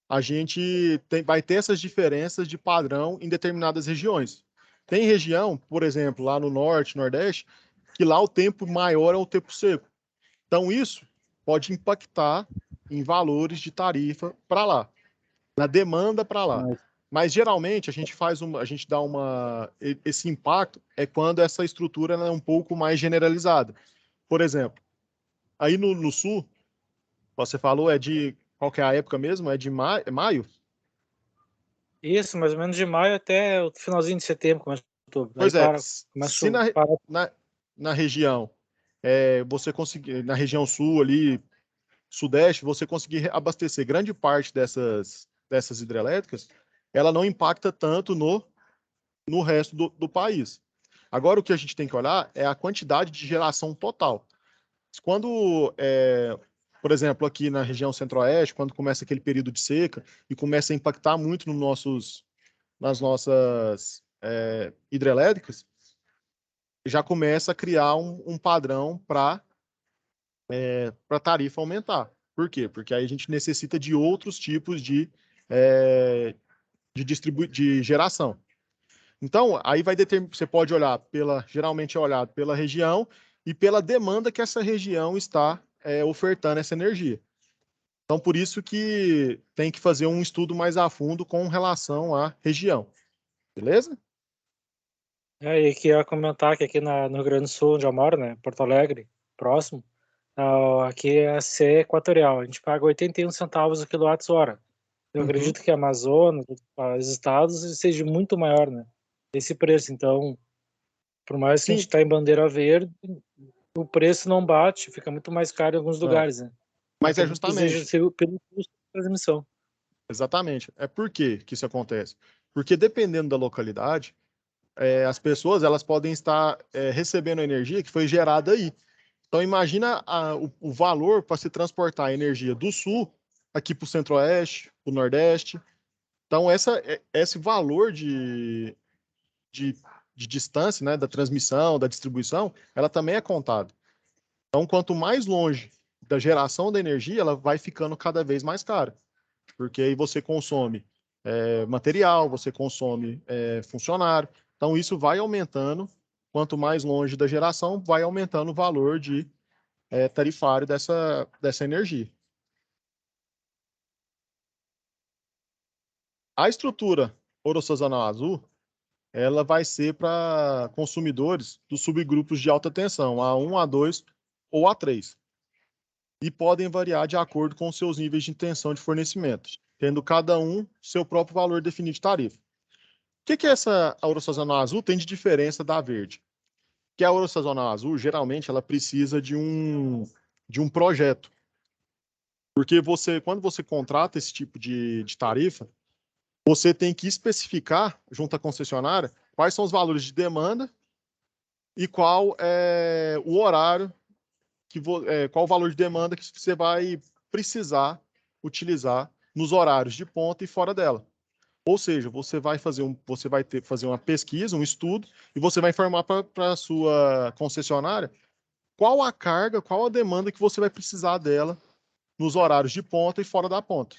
[SPEAKER 2] a gente vai ter essas diferenças de padrão em determinadas regiões. Tem região, por exemplo, lá no norte, nordeste, que lá o tempo maior é o tempo seco. Então isso pode impactar em valores de tarifa para lá, na demanda para lá. Mas geralmente esse impacto é quando essa estrutura é um pouco mais generalizada. Por exemplo, aí no sul, Você falou qual que é a época mesmo? É de maio?
[SPEAKER 8] Isso, mais ou menos de maio até o finalzinho de setembro, começa outubro. Aí
[SPEAKER 2] Pois é,
[SPEAKER 8] começa
[SPEAKER 2] se
[SPEAKER 8] para.
[SPEAKER 2] na região, você conseguir, na região sul ali, sudeste, você conseguir abastecer grande parte dessas hidrelétricas, ela não impacta tanto no resto do país. Agora, o que a gente tem que olhar é a quantidade de geração total. Quando, por exemplo, aqui na região centro-oeste, quando começa aquele período de seca e começa a impactar muito nas nossas hidrelétricas, já começa a criar um padrão para a tarifa aumentar. Por quê? Porque aí a gente necessita de outros tipos de geração. Então, aí você pode olhar geralmente é olhado pela região e pela demanda que essa região está ofertando essa energia. Então, por isso que tem que fazer um estudo mais a fundo com relação à região. Beleza?
[SPEAKER 8] E que ia comentar que aqui no Rio Grande do Sul, onde eu moro, né, Porto Alegre, próximo, aqui é a CE Equatorial. A gente paga 81 centavos o quilowatt-hora. Eu acredito que a Amazonas, os estados, seja muito maior, né, esse preço. Então, por mais que a gente está em bandeira verde, o preço não bate, fica muito mais caro em alguns lugares, né?
[SPEAKER 2] Mas é justamente
[SPEAKER 8] pelo custo da transmissão.
[SPEAKER 2] Exatamente. Por que isso acontece? Porque dependendo da localidade, as pessoas elas podem estar recebendo a energia que foi gerada aí. Então imagina o valor para se transportar a energia do sul aqui para o centro-oeste, para o nordeste. Então esse valor de distância, né, da transmissão, da distribuição, ela também é contado. Então quanto mais longe da geração da energia, ela vai ficando cada vez mais cara. Porque aí você consome material, você consome funcionário. Então, isso vai aumentando. Quanto mais longe da geração, vai aumentando o valor tarifário dessa energia. A estrutura ouro-sazonal azul, ela vai ser para consumidores dos subgrupos de alta tensão, A1, A2 ou A3. E podem variar de acordo com seus níveis de tensão de fornecimento, tendo cada um seu próprio valor definido de tarifa. O que essa ouro-sazonal azul tem de diferença da verde? Que a ouro-sazonal azul, geralmente, ela precisa de um projeto. Porque quando você contrata esse tipo de tarifa, você tem que especificar, junto à concessionária, quais são os valores de demanda e qual é o horário, qual o valor de demanda que você vai precisar utilizar nos horários de ponta e fora dela. Ou seja, você vai fazer uma pesquisa, um estudo, e você vai informar para a sua concessionária qual a carga, qual a demanda que você vai precisar dela nos horários de ponta e fora da ponta.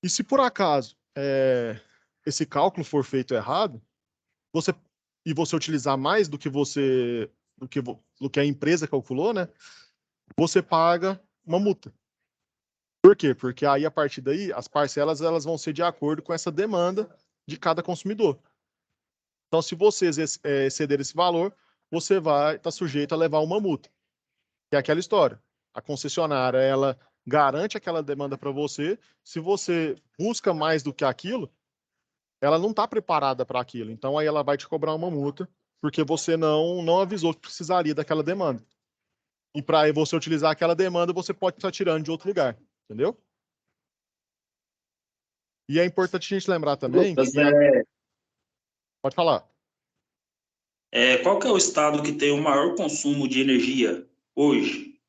[SPEAKER 2] E se por acaso esse cálculo for feito errado, e você utilizar mais do que a empresa calculou, né, você paga uma multa. Por quê? Porque aí, a partir daí, as parcelas elas vão ser de acordo com essa demanda de cada consumidor. Então, se você exceder esse valor, você vai estar sujeito a levar uma multa. Que é aquela história. A concessionária, ela garante aquela demanda para você. Se você busca mais do que aquilo, ela não está preparada para aquilo. Então, aí ela vai te cobrar uma multa, porque você não avisou que precisaria daquela demanda. E para você utilizar aquela demanda, você pode estar tirando de outro lugar. Entendeu? E é importante a gente lembrar também
[SPEAKER 6] Lucas,
[SPEAKER 2] Pode falar.
[SPEAKER 6] qual que é o estado que tem o maior consumo de energia hoje?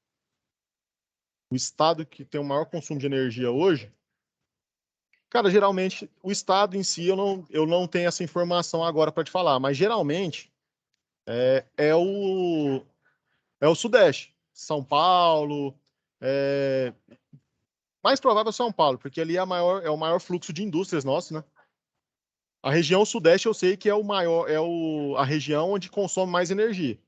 [SPEAKER 2] O estado que tem o maior consumo de energia hoje, cara, geralmente, o estado em si, eu não tenho essa informação agora para te falar, mas geralmente é o Sudeste. São Paulo, mais provável São Paulo, porque ali é o maior fluxo de indústrias nosso, né? A região Sudeste eu sei que é a região onde consome mais energia.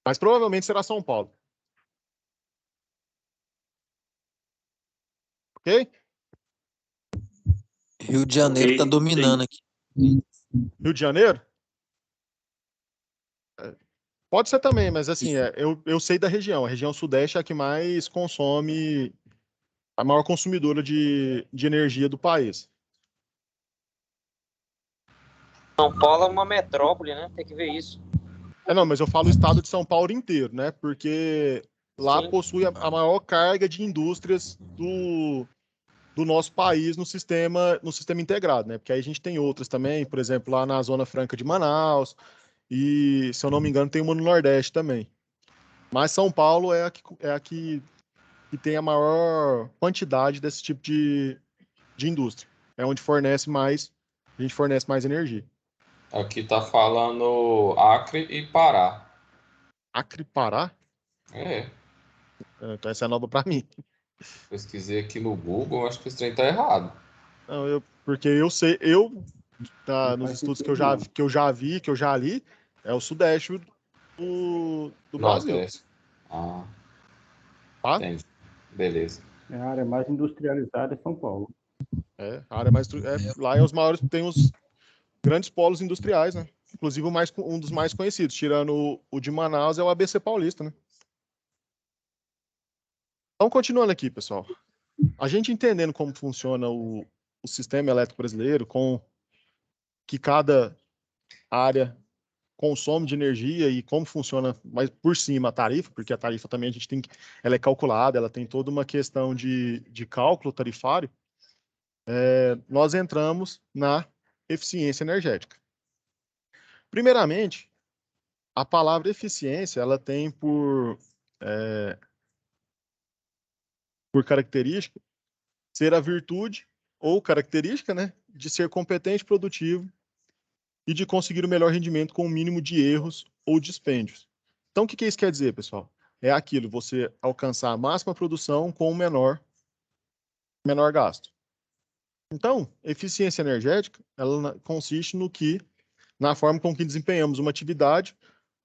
[SPEAKER 2] Mas provavelmente será São Paulo. Ok?
[SPEAKER 9] Rio de Janeiro está dominando aqui.
[SPEAKER 2] Rio de Janeiro? Pode ser também, mas assim, eu sei da região. A região sudeste é a que mais consome, a maior consumidora de energia do país.
[SPEAKER 7] São Paulo é uma metrópole, né? Tem que ver isso.
[SPEAKER 2] Não, mas eu falo o estado de São Paulo inteiro, né? Porque lá
[SPEAKER 7] Sim.
[SPEAKER 2] possui a maior carga de indústrias do nosso país no sistema integrado, né? Porque aí a gente tem outras também, por exemplo, lá na Zona Franca de Manaus, e, se eu não me engano, tem uma no Nordeste também. Mas São Paulo é a que tem a maior quantidade desse tipo de indústria. É onde a gente fornece mais energia.
[SPEAKER 5] Aqui tá falando Acre e Pará.
[SPEAKER 2] Acre, Pará?
[SPEAKER 5] É,
[SPEAKER 2] Então essa é nova para mim.
[SPEAKER 5] pesquisei aqui no Google, acho que esse trem tá errado.
[SPEAKER 2] Não, porque eu sei,
[SPEAKER 3] Não
[SPEAKER 2] nos
[SPEAKER 3] faz
[SPEAKER 2] estudos
[SPEAKER 3] sentido, não.
[SPEAKER 2] que eu já li, é o sudeste do Brasil.
[SPEAKER 5] Nordeste. Ah,
[SPEAKER 2] Tá?
[SPEAKER 5] entendi. Beleza.
[SPEAKER 3] A área mais industrializada é São Paulo.
[SPEAKER 2] A área mais lá é os maiores, tem os grandes polos industriais, né? Inclusive um dos mais conhecidos, tirando o de Manaus, é o ABC Paulista, né? Então, continuando aqui, pessoal. A gente entendendo como funciona o sistema elétrico brasileiro, com que cada área consome de energia e como funciona mais por cima a tarifa, porque a tarifa também a gente ela é calculada, ela tem toda uma questão de cálculo tarifário. Nós entramos na eficiência energética. Primeiramente, a palavra eficiência, ela tem por característica ser a virtude ou característica, né, de ser competente, produtivo e de conseguir o melhor rendimento com o mínimo de erros ou dispêndios. Então, o que isso quer dizer, pessoal? É aquilo, você alcançar a máxima produção com o menor gasto. Então, eficiência energética, ela consiste na forma com que desempenhamos uma atividade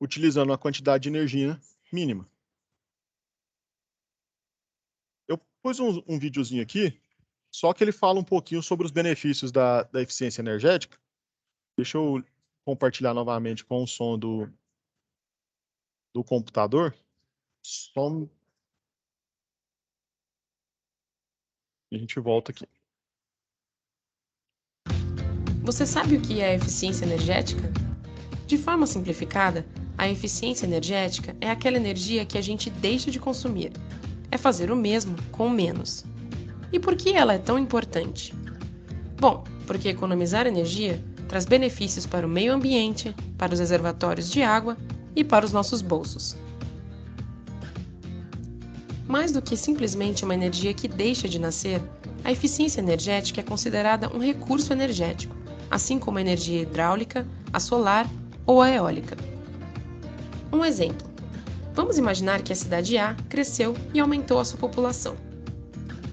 [SPEAKER 2] utilizando uma quantidade de energia mínima. Eu pus um videozinho aqui, só que ele fala um pouquinho sobre os benefícios da eficiência energética. Deixa eu compartilhar novamente com o som do computador. E a gente volta aqui.
[SPEAKER 9] Você sabe o que é eficiência energética? De forma simplificada, a eficiência energética é aquela energia que a gente deixa de consumir. É fazer o mesmo com menos. E por que ela é tão importante? Bom, porque economizar energia traz benefícios para o meio ambiente, para os reservatórios de água e para os nossos bolsos. Mais do que simplesmente uma energia que deixa de nascer, a eficiência energética é considerada um recurso energético, assim como a energia hidráulica, a solar ou a eólica. Um exemplo. Vamos imaginar que a cidade A cresceu e aumentou a sua população.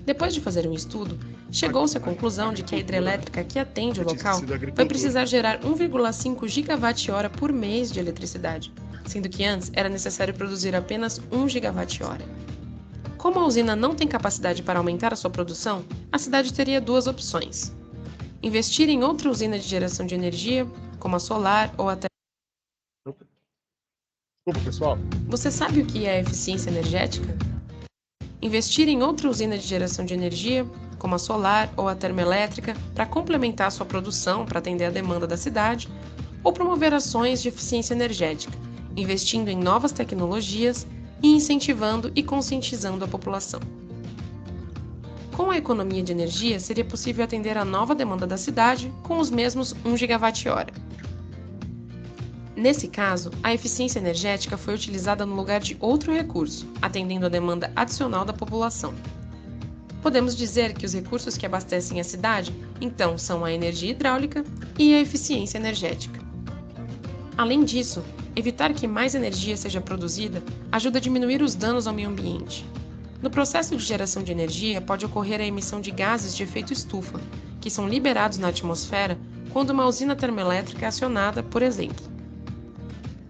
[SPEAKER 9] Depois de fazer um estudo, chegou-se à conclusão de que a hidrelétrica que atende o local vai precisar gerar 1,5 gigawatt-hora por mês de eletricidade, sendo que antes era necessário produzir apenas 1 gigawatt-hora. Como a usina não tem capacidade para aumentar a sua produção, a cidade teria duas opções: investir em outra usina de geração de energia, como a solar ou até...
[SPEAKER 2] Desculpa, pessoal.
[SPEAKER 9] Você sabe o que é eficiência energética? Investir em outra usina de geração de energia, como a solar ou a termoelétrica, para complementar sua produção para atender a demanda da cidade, ou promover ações de eficiência energética, investindo em novas tecnologias e incentivando e conscientizando a população. Com a economia de energia, seria possível atender a nova demanda da cidade com os mesmos 1 gigawatt-hora. Nesse caso, a eficiência energética foi utilizada no lugar de outro recurso, atendendo a demanda adicional da população. Podemos dizer que os recursos que abastecem a cidade, então, são a energia hidráulica e a eficiência energética. Além disso, evitar que mais energia seja produzida ajuda a diminuir os danos ao meio ambiente. No processo de geração de energia, pode ocorrer a emissão de gases de efeito estufa, que são liberados na atmosfera quando uma usina termoelétrica é acionada, por exemplo.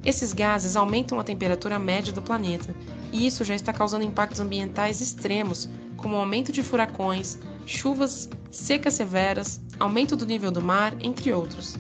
[SPEAKER 9] Esses gases aumentam a temperatura média do planeta, e isso já está causando impactos ambientais extremos, como o aumento de furacões, chuvas, secas severas, aumento do nível do mar, entre outros.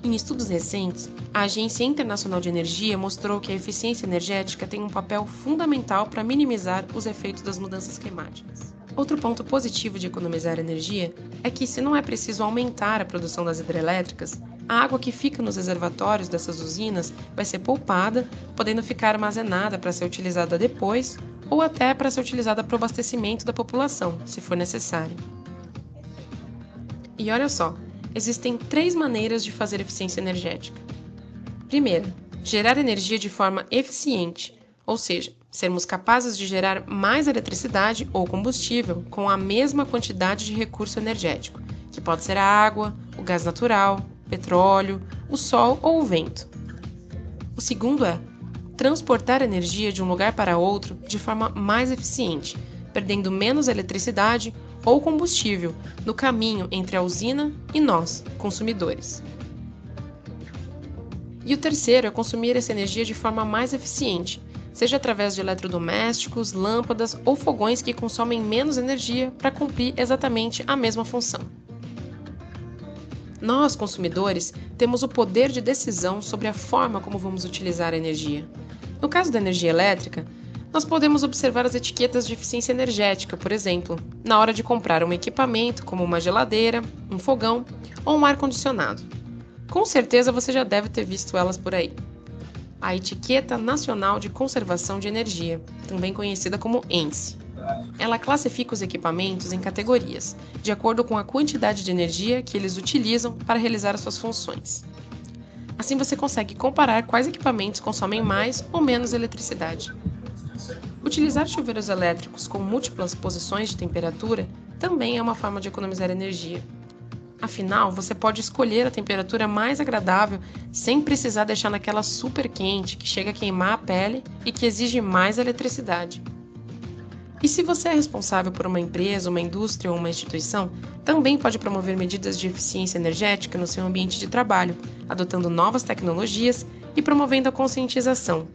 [SPEAKER 9] Em estudos recentes, a Agência Internacional de Energia mostrou que a eficiência energética tem um papel fundamental para minimizar os efeitos das mudanças climáticas. Outro ponto positivo de economizar energia é que, se não é preciso aumentar a produção das hidrelétricas, a água que fica nos reservatórios dessas usinas vai ser poupada, podendo ficar armazenada para ser utilizada depois ou até para ser utilizada para o abastecimento da população, se for necessário. E olha só, existem 3 maneiras de fazer eficiência energética. Primeira, gerar energia de forma eficiente, ou seja, sermos capazes de gerar mais eletricidade ou combustível com a mesma quantidade de recurso energético, que pode ser a água, o gás natural, petróleo, o sol ou o vento. O segundo é transportar energia de um lugar para outro de forma mais eficiente, perdendo menos eletricidade ou combustível no caminho entre a usina e nós, consumidores. E o terceiro é consumir essa energia de forma mais eficiente, seja através de eletrodomésticos, lâmpadas ou fogões que consomem menos energia para cumprir exatamente a mesma função. Nós, consumidores, temos o poder de decisão sobre a forma como vamos utilizar a energia. No caso da energia elétrica, nós podemos observar as etiquetas de eficiência energética, por exemplo, na hora de comprar um equipamento como uma geladeira, um fogão ou um ar-condicionado. Com certeza você já deve ter visto elas por aí. A Etiqueta Nacional de Conservação de Energia, também conhecida como ENSE. Ela classifica os equipamentos em categorias, de acordo com a quantidade de energia que eles utilizam para realizar as suas funções. Assim você consegue comparar quais equipamentos consomem mais ou menos eletricidade. Utilizar chuveiros elétricos com múltiplas posições de temperatura também é uma forma de economizar energia. Afinal, você pode escolher a temperatura mais agradável sem precisar deixar naquela super quente que chega a queimar a pele e que exige mais eletricidade. E se você é responsável por uma empresa, uma indústria ou uma instituição, também pode promover medidas de eficiência energética no seu ambiente de trabalho, adotando novas tecnologias e promovendo a conscientização.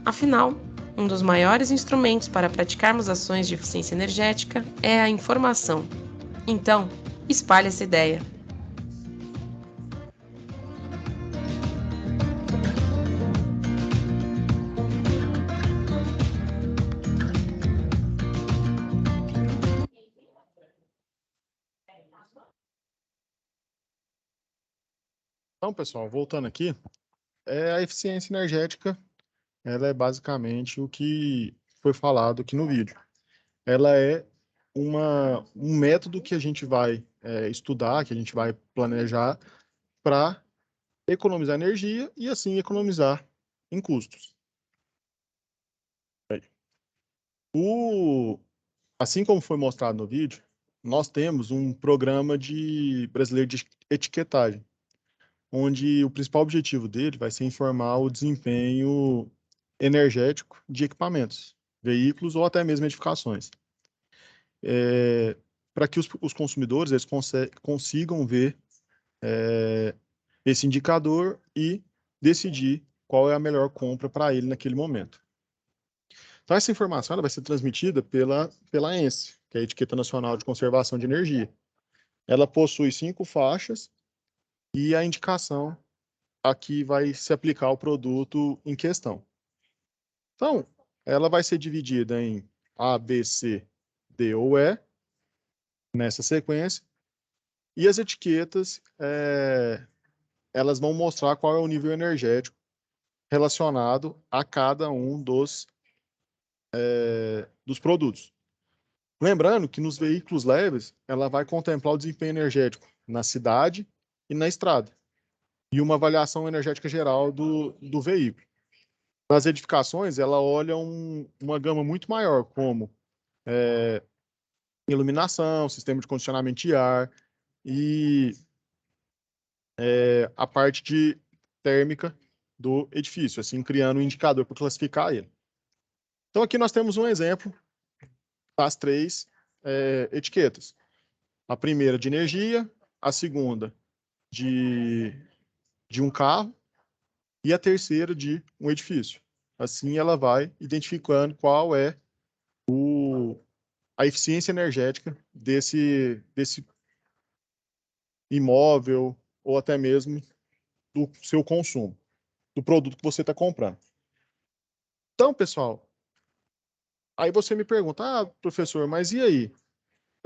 [SPEAKER 9] Afinal, um dos maiores instrumentos para praticarmos ações de eficiência energética é a informação. Então, espalhe essa ideia.
[SPEAKER 2] Então, pessoal, voltando aqui, a eficiência energética, ela é basicamente o que foi falado aqui no vídeo. Ela é um método que a gente vai estudar, que a gente vai planejar para economizar energia e, assim, economizar em custos. Assim como foi mostrado no vídeo, nós temos um programa brasileiro de etiquetagem, onde o principal objetivo dele vai ser informar o desempenho energético de equipamentos, veículos ou até mesmo edificações. Para que os consumidores eles consigam ver esse indicador e decidir qual é a melhor compra para ele naquele momento. Então, essa informação ela vai ser transmitida pela ENSE, que é a Etiqueta Nacional de Conservação de Energia. Ela possui 5 faixas e a indicação a que vai se aplicar o produto em questão. Então, ela vai ser dividida em A, B, C, D ou E, nessa sequência, e as etiquetas elas vão mostrar qual é o nível energético relacionado a cada um dos produtos. Lembrando que nos veículos leves, ela vai contemplar o desempenho energético na cidade e na estrada, e uma avaliação energética geral do veículo. Nas edificações, ela olha uma gama muito maior, como iluminação, sistema de condicionamento de ar e a parte de térmica do edifício, assim, criando um indicador para classificar ele. Então, aqui nós temos um exemplo das 3 etiquetas. A primeira de energia, a segunda de um carro e a terceira de um edifício. Assim, ela vai identificando qual é a eficiência energética desse imóvel ou até mesmo do seu consumo, do produto que você está comprando. Então, pessoal, aí você me pergunta, professor, mas e aí?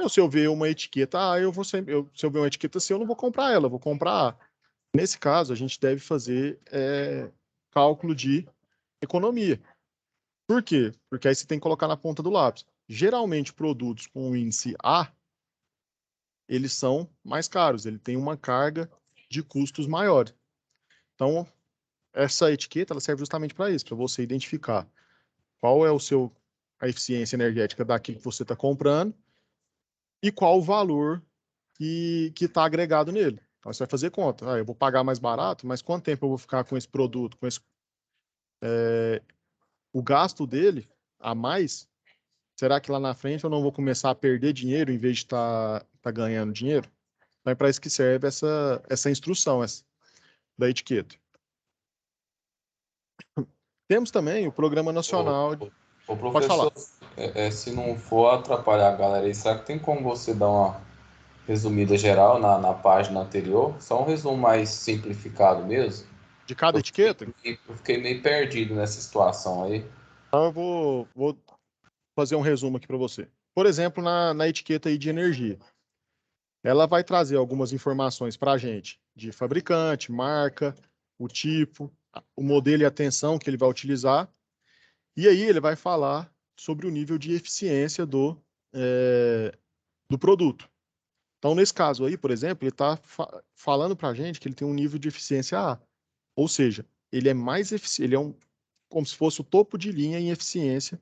[SPEAKER 2] Se eu ver uma etiqueta se eu ver uma etiqueta C, eu não vou comprar ela, eu vou comprar A. Nesse caso, a gente deve fazer cálculo de economia. Por quê? Porque aí você tem que colocar na ponta do lápis. Geralmente, produtos com o índice A, eles são mais caros, ele tem uma carga de custos maior. Então, essa etiqueta ela serve justamente para isso, para você identificar qual é a eficiência energética daquilo que você está comprando e qual o valor que está agregado nele. Então, você vai fazer conta. Eu vou pagar mais barato, mas quanto tempo eu vou ficar com esse produto, o gasto dele a mais? Será que lá na frente eu não vou começar a perder dinheiro em vez de estar ganhando dinheiro? Então, é para isso que serve essa instrução da etiqueta. Temos também o Programa Nacional.
[SPEAKER 5] Ô
[SPEAKER 2] Pode falar.
[SPEAKER 5] professor, se não for atrapalhar a galera aí, será que tem como você dar uma resumida geral na página anterior? Só um resumo mais simplificado mesmo?
[SPEAKER 2] De cada etiqueta?
[SPEAKER 5] Eu fiquei meio perdido nessa situação aí.
[SPEAKER 2] Então, eu vou fazer um resumo aqui para você. Por exemplo, na etiqueta aí de energia. Ela vai trazer algumas informações para a gente de fabricante, marca, o tipo, o modelo e a tensão que ele vai utilizar. E aí ele vai falar sobre o nível de eficiência do produto. Então, nesse caso aí, por exemplo, ele está falando para a gente que ele tem um nível de eficiência A. Ou seja, ele é mais eficiente, ele é como se fosse o topo de linha em eficiência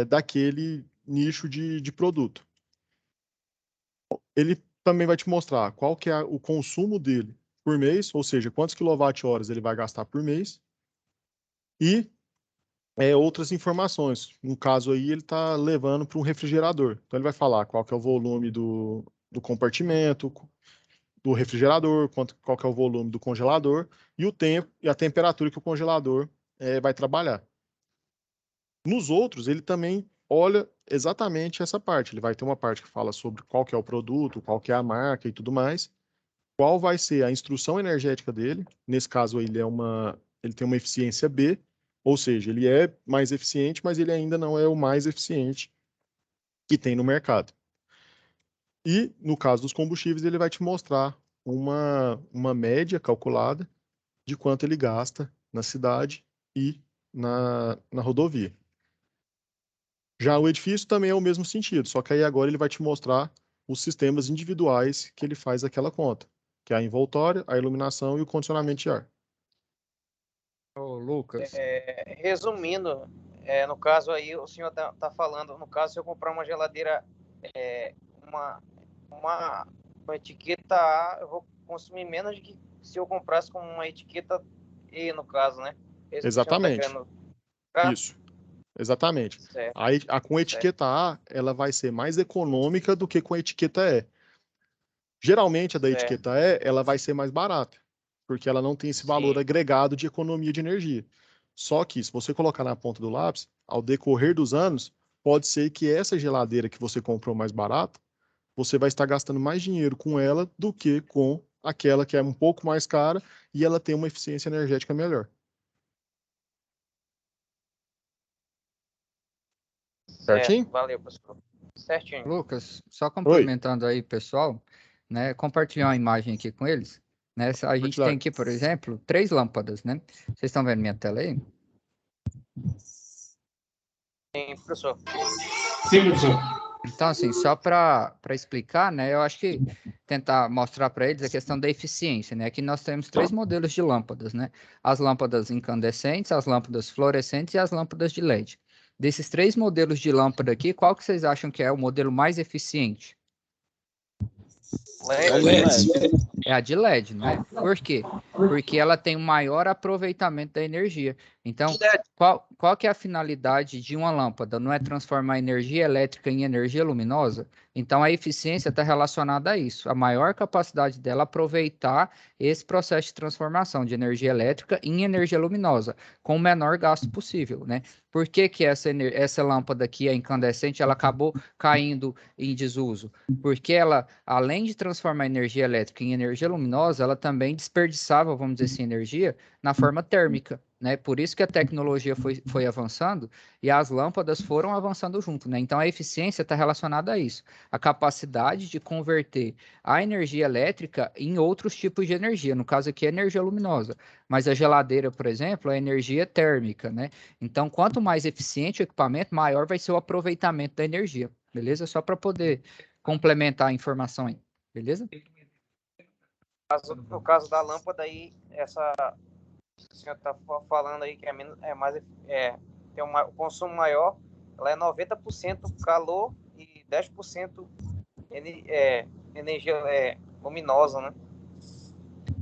[SPEAKER 2] daquele nicho de produto. Ele também vai te mostrar qual que é o consumo dele por mês, ou seja, quantos quilowatt-horas ele vai gastar por mês, e outras informações. No caso aí, ele está levando para um refrigerador. Então, ele vai falar qual que é o volume do compartimento, do refrigerador, qual que é o volume do congelador, e o tempo e a temperatura que o congelador vai trabalhar. Nos outros, ele também olha exatamente essa parte. Ele vai ter uma parte que fala sobre qual que é o produto, qual que é a marca e tudo mais, qual vai ser a instrução energética dele. Nesse caso, ele tem uma eficiência B, ou seja, ele é mais eficiente, mas ele ainda não é o mais eficiente que tem no mercado. E, no caso dos combustíveis, ele vai te mostrar uma média calculada de quanto ele gasta na cidade e na rodovia. Já o edifício também é o mesmo sentido, só que aí agora ele vai te mostrar os sistemas individuais que ele faz aquela conta, que é a envoltória, a iluminação e o condicionamento de ar.
[SPEAKER 1] Ô, Lucas.
[SPEAKER 7] Resumindo, no caso aí, o senhor tá falando, no caso, se eu comprar uma geladeira, uma etiqueta A, eu vou consumir menos do que se eu comprasse com uma etiqueta E, no caso, né?
[SPEAKER 2] Exatamente. Isso. Exatamente. Aí, com a etiqueta A, ela vai ser mais econômica do que com a etiqueta E. Geralmente, a da etiqueta E, ela vai ser mais barata, porque ela não tem esse valor agregado de economia de energia. Só que, se você colocar na ponta do lápis, ao decorrer dos anos, pode ser que essa geladeira que você comprou mais barata, você vai estar gastando mais dinheiro com ela do que com aquela que é um pouco mais cara e ela tem uma eficiência energética melhor. Certinho?
[SPEAKER 7] Valeu, pessoal. Certinho.
[SPEAKER 1] Lucas, só complementando aí, pessoal, né? Compartilhar uma imagem aqui com eles. Né? A gente tem aqui, por exemplo, 3 lâmpadas, né? Vocês estão vendo minha tela aí?
[SPEAKER 7] Sim, professor.
[SPEAKER 5] Sim, professor.
[SPEAKER 1] Então, assim, só para explicar, né? Eu acho que tentar mostrar para eles a questão da eficiência, né? Aqui nós temos 3 modelos de lâmpadas, né? As lâmpadas incandescentes, as lâmpadas fluorescentes e as lâmpadas de LED. Desses 3 modelos de lâmpada aqui, qual que vocês acham que é o modelo mais eficiente?
[SPEAKER 7] LED.
[SPEAKER 1] É a de LED, né? Por quê? Porque ela tem um maior aproveitamento da energia. Então, qual que é a finalidade de uma lâmpada? Não é transformar energia elétrica em energia luminosa? Então, a eficiência está relacionada a isso. A maior capacidade dela aproveitar esse processo de transformação de energia elétrica em energia luminosa, com o menor gasto possível, né? Por que que essa lâmpada aqui, a incandescente, ela acabou caindo em desuso? Porque ela, além de transformar energia elétrica em energia luminosa, ela também desperdiçava gerava, vamos dizer assim, energia na forma térmica, né? Por isso que a tecnologia foi avançando e as lâmpadas foram avançando junto, né? Então a eficiência está relacionada a isso, a capacidade de converter a energia elétrica em outros tipos de energia, no caso aqui é energia luminosa, mas a geladeira, por exemplo, é energia térmica, né? Então quanto mais eficiente o equipamento, maior vai ser o aproveitamento da energia, beleza? Só para poder complementar a informação aí, beleza?
[SPEAKER 7] No caso da lâmpada aí, essa o senhor está falando aí que tem um consumo maior, ela é 90% calor e 10% energia luminosa, né?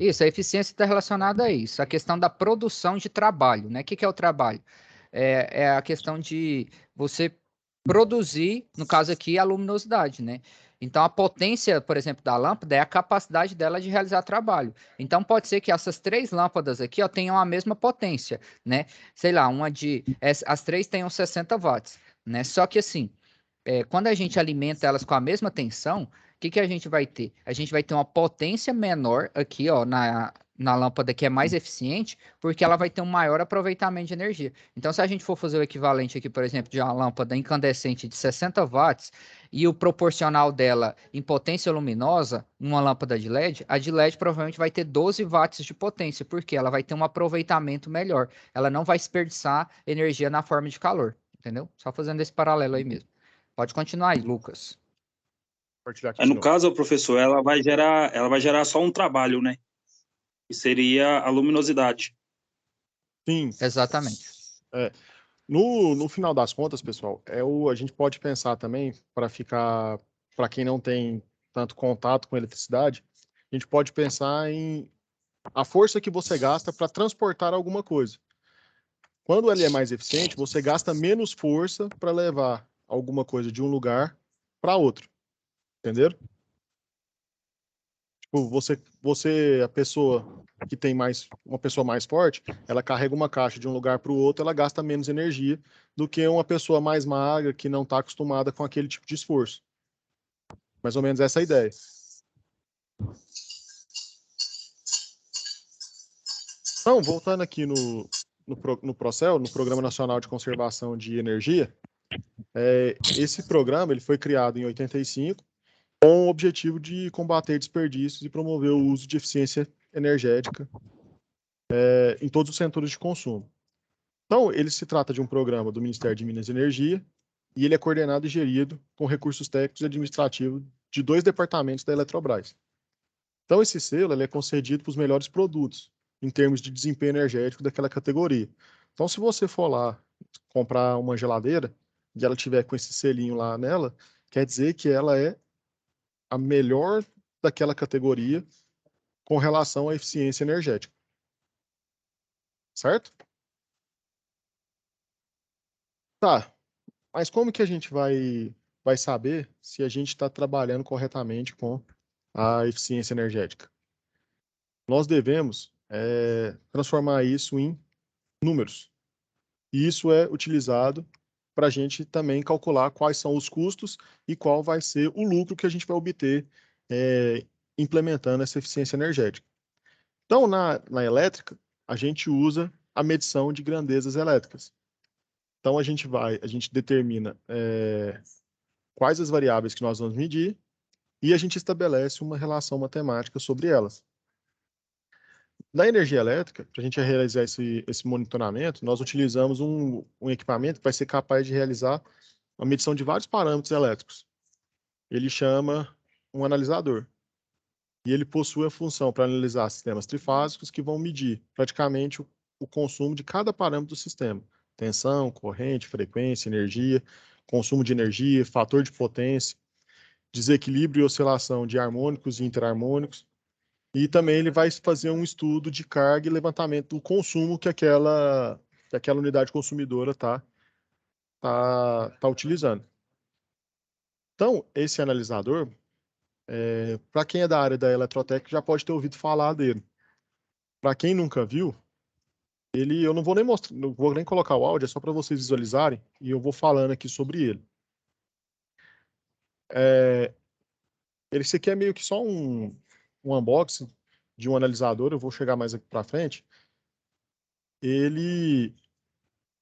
[SPEAKER 1] Isso, a eficiência está relacionada a isso, a questão da produção de trabalho, né? O que é o trabalho? É a questão de você produzir, no caso aqui, a luminosidade, né? Então, a potência, por exemplo, da lâmpada é a capacidade dela de realizar trabalho. Então, pode ser que essas 3 lâmpadas aqui, ó, tenham a mesma potência, né? Sei lá, as 3 tenham 60 watts, né? Só que assim, quando a gente alimenta elas com a mesma tensão, o que a gente vai ter? A gente vai ter uma potência menor aqui, ó, na lâmpada que é mais eficiente, porque ela vai ter um maior aproveitamento de energia. Então, se a gente for fazer o equivalente aqui, por exemplo, de uma lâmpada incandescente de 60 watts e o proporcional dela em potência luminosa, uma lâmpada de LED, a de LED provavelmente vai ter 12 watts de potência, porque ela vai ter um aproveitamento melhor. Ela não vai desperdiçar energia na forma de calor, entendeu? Só fazendo esse paralelo aí mesmo. Pode continuar aí, Lucas.
[SPEAKER 6] No caso, professor, ela vai gerar só um trabalho, né? Que seria a luminosidade.
[SPEAKER 2] Sim.
[SPEAKER 1] Exatamente.
[SPEAKER 2] No final das contas, pessoal, a gente pode pensar também, para quem não tem tanto contato com eletricidade, a gente pode pensar em a força que você gasta para transportar alguma coisa. Quando ele é mais eficiente, você gasta menos força para levar alguma coisa de um lugar para outro. Entenderam? Tipo, a pessoa que tem uma pessoa mais forte, ela carrega uma caixa de um lugar para o outro, ela gasta menos energia do que uma pessoa mais magra que não está acostumada com aquele tipo de esforço. Mais ou menos essa é a ideia. Então, voltando aqui no Procel, no Programa Nacional de Conservação de Energia, esse programa ele foi criado em 85 com o objetivo de combater desperdícios e promover o uso de eficiência energética em todos os setores de consumo. Então, ele se trata de um programa do Ministério de Minas e Energia e ele é coordenado e gerido com recursos técnicos e administrativos de 2 departamentos da Eletrobras. Então, esse selo ele é concedido para os melhores produtos em termos de desempenho energético daquela categoria. Então, se você for lá comprar uma geladeira e ela tiver com esse selinho lá nela, quer dizer que ela é a melhor daquela categoria com relação à eficiência energética. Certo? Tá, mas como que a gente vai saber se a gente está trabalhando corretamente com a eficiência energética? Nós devemos transformar isso em números. E isso é utilizado para a gente também calcular quais são os custos e qual vai ser o lucro que a gente vai obter implementando essa eficiência energética. Então, na elétrica, a gente usa a medição de grandezas elétricas. Então, a gente determina quais as variáveis que nós vamos medir e a gente estabelece uma relação matemática sobre elas. Na energia elétrica, para a gente realizar esse monitoramento, nós utilizamos um equipamento que vai ser capaz de realizar a medição de vários parâmetros elétricos. Ele chama um analisador. E ele possui a função para analisar sistemas trifásicos que vão medir praticamente o consumo de cada parâmetro do sistema. Tensão, corrente, frequência, energia, consumo de energia, fator de potência, desequilíbrio e oscilação de harmônicos e interharmônicos. E também ele vai fazer um estudo de carga e levantamento do consumo que aquela unidade consumidora tá utilizando. Então, esse analisador, para quem é da área da eletrotécnica, já pode ter ouvido falar dele. Para quem nunca viu, eu não vou nem mostrar, não vou nem colocar o áudio, é só para vocês visualizarem, e eu vou falando aqui sobre ele. Esse aqui é meio que só um unboxing de um analisador, eu vou chegar mais aqui para frente, ele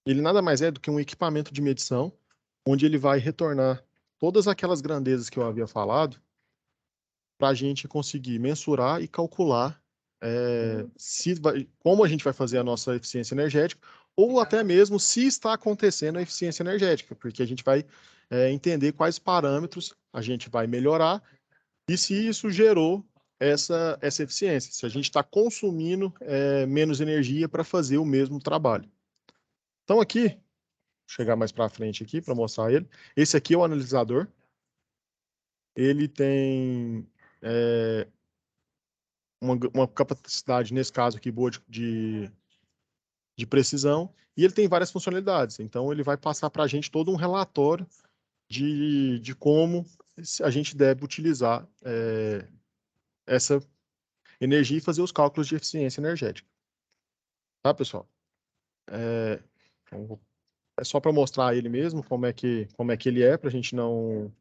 [SPEAKER 2] nada mais é do que um equipamento de medição, onde ele vai retornar todas aquelas grandezas que eu havia falado, para a gente conseguir mensurar e calcular como a gente vai fazer a nossa eficiência energética, ou até mesmo se está acontecendo a eficiência energética, porque a gente vai entender quais parâmetros a gente vai melhorar e se isso gerou essa eficiência, se a gente está consumindo menos energia para fazer o mesmo trabalho. Então aqui, vou chegar mais para frente aqui para mostrar ele. Esse aqui é o analisador. Ele tem uma capacidade, nesse caso aqui, boa de precisão, e ele tem várias funcionalidades. Então, ele vai passar para a gente todo um relatório de como a gente deve utilizar essa energia e fazer os cálculos de eficiência energética. Tá, pessoal? Então, é só para mostrar ele mesmo, como é que ele é, para a gente não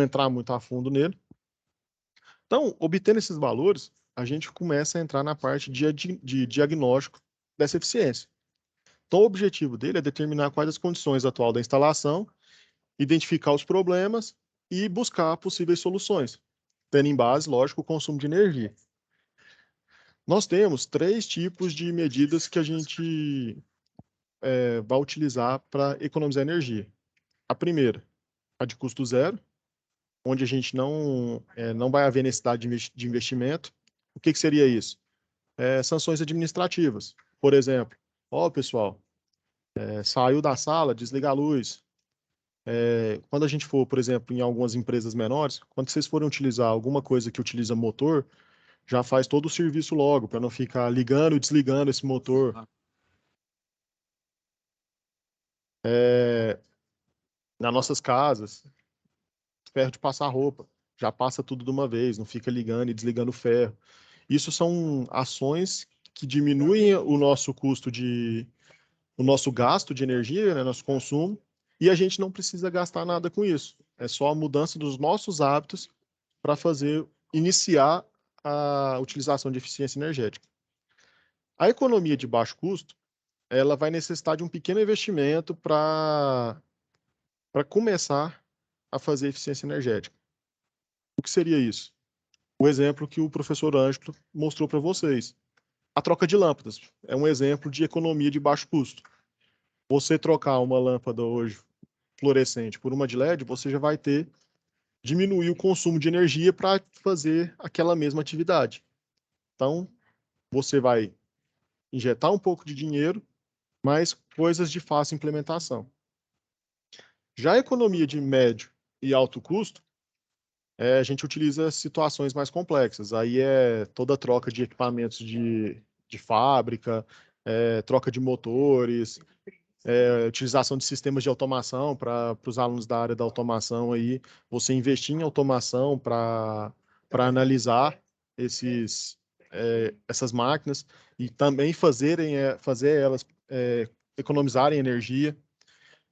[SPEAKER 2] entrar muito a fundo nele. Então, obtendo esses valores, a gente começa a entrar na parte de diagnóstico dessa eficiência. Então, o objetivo dele é determinar quais as condições atuais da instalação, identificar os problemas e buscar possíveis soluções, tendo em base, lógico, o consumo de energia. Nós temos 3 tipos de medidas que a gente vai utilizar para economizar energia. A primeira, a de custo zero, onde a gente não vai haver necessidade de investimento. O que seria isso? Sanções administrativas. Por exemplo, pessoal, saiu da sala, desliga a luz. Quando a gente for, por exemplo, em algumas empresas menores, quando vocês forem utilizar alguma coisa que utiliza motor, já faz todo o serviço logo, para não ficar ligando e desligando esse motor. Nas nossas casas, ferro de passar roupa, já passa tudo de uma vez, não fica ligando e desligando o ferro. Isso são ações que diminuem o nosso custo o nosso gasto de energia, né, nosso consumo, e a gente não precisa gastar nada com isso. É só a mudança dos nossos hábitos para iniciar a utilização de eficiência energética. A economia de baixo custo, ela vai necessitar de um pequeno investimento para começar a fazer eficiência energética. O que seria isso? O exemplo que o professor Ângelo mostrou para vocês. A troca de lâmpadas é um exemplo de economia de baixo custo. Você trocar uma lâmpada hoje fluorescente por uma de LED, você já vai diminuir o consumo de energia para fazer aquela mesma atividade. Então, você vai injetar um pouco de dinheiro, mas coisas de fácil implementação. Já a economia de médio e alto custo, a gente utiliza situações mais complexas. Aí é toda a troca de equipamentos de fábrica, troca de motores, utilização de sistemas de automação para os alunos da área da automação aí, você investir em automação para analisar essas máquinas e também fazer elas economizarem energia.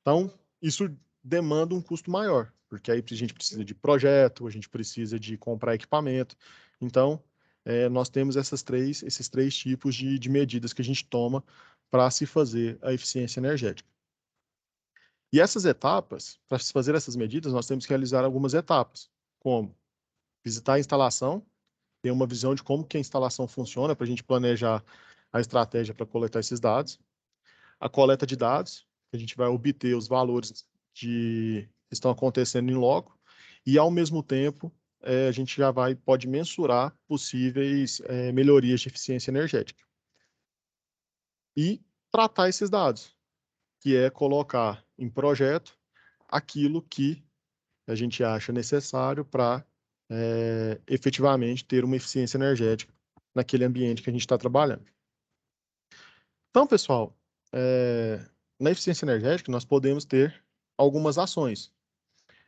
[SPEAKER 2] Então, isso demanda um custo maior, porque aí a gente precisa de projeto, a gente precisa de comprar equipamento. Então, nós temos esses três tipos de medidas que a gente toma para se fazer a eficiência energética. E essas etapas, para se fazer essas medidas, nós temos que realizar algumas etapas, como visitar a instalação, ter uma visão de como que a instalação funciona, para a gente planejar a estratégia para coletar esses dados. A coleta de dados, a gente vai obter os valores que estão acontecendo em loco, e ao mesmo tempo, a gente já pode mensurar possíveis melhorias de eficiência energética. E tratar esses dados, que é colocar em projeto aquilo que a gente acha necessário para efetivamente ter uma eficiência energética naquele ambiente que a gente está trabalhando. Então, pessoal, na eficiência energética nós podemos ter algumas ações.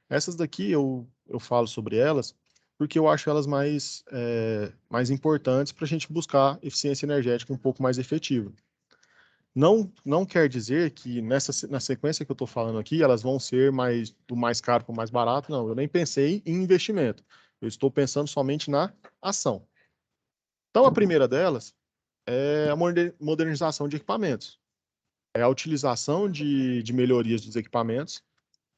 [SPEAKER 2] Essas daqui eu falo sobre elas porque eu acho elas mais importantes para a gente buscar eficiência energética um pouco mais efetiva. Não quer dizer que na sequência que eu estou falando aqui, elas vão ser do mais caro para o mais barato, não. Eu nem pensei em investimento. Eu estou pensando somente na ação. Então, a primeira delas é a modernização de equipamentos. É a utilização de melhorias dos equipamentos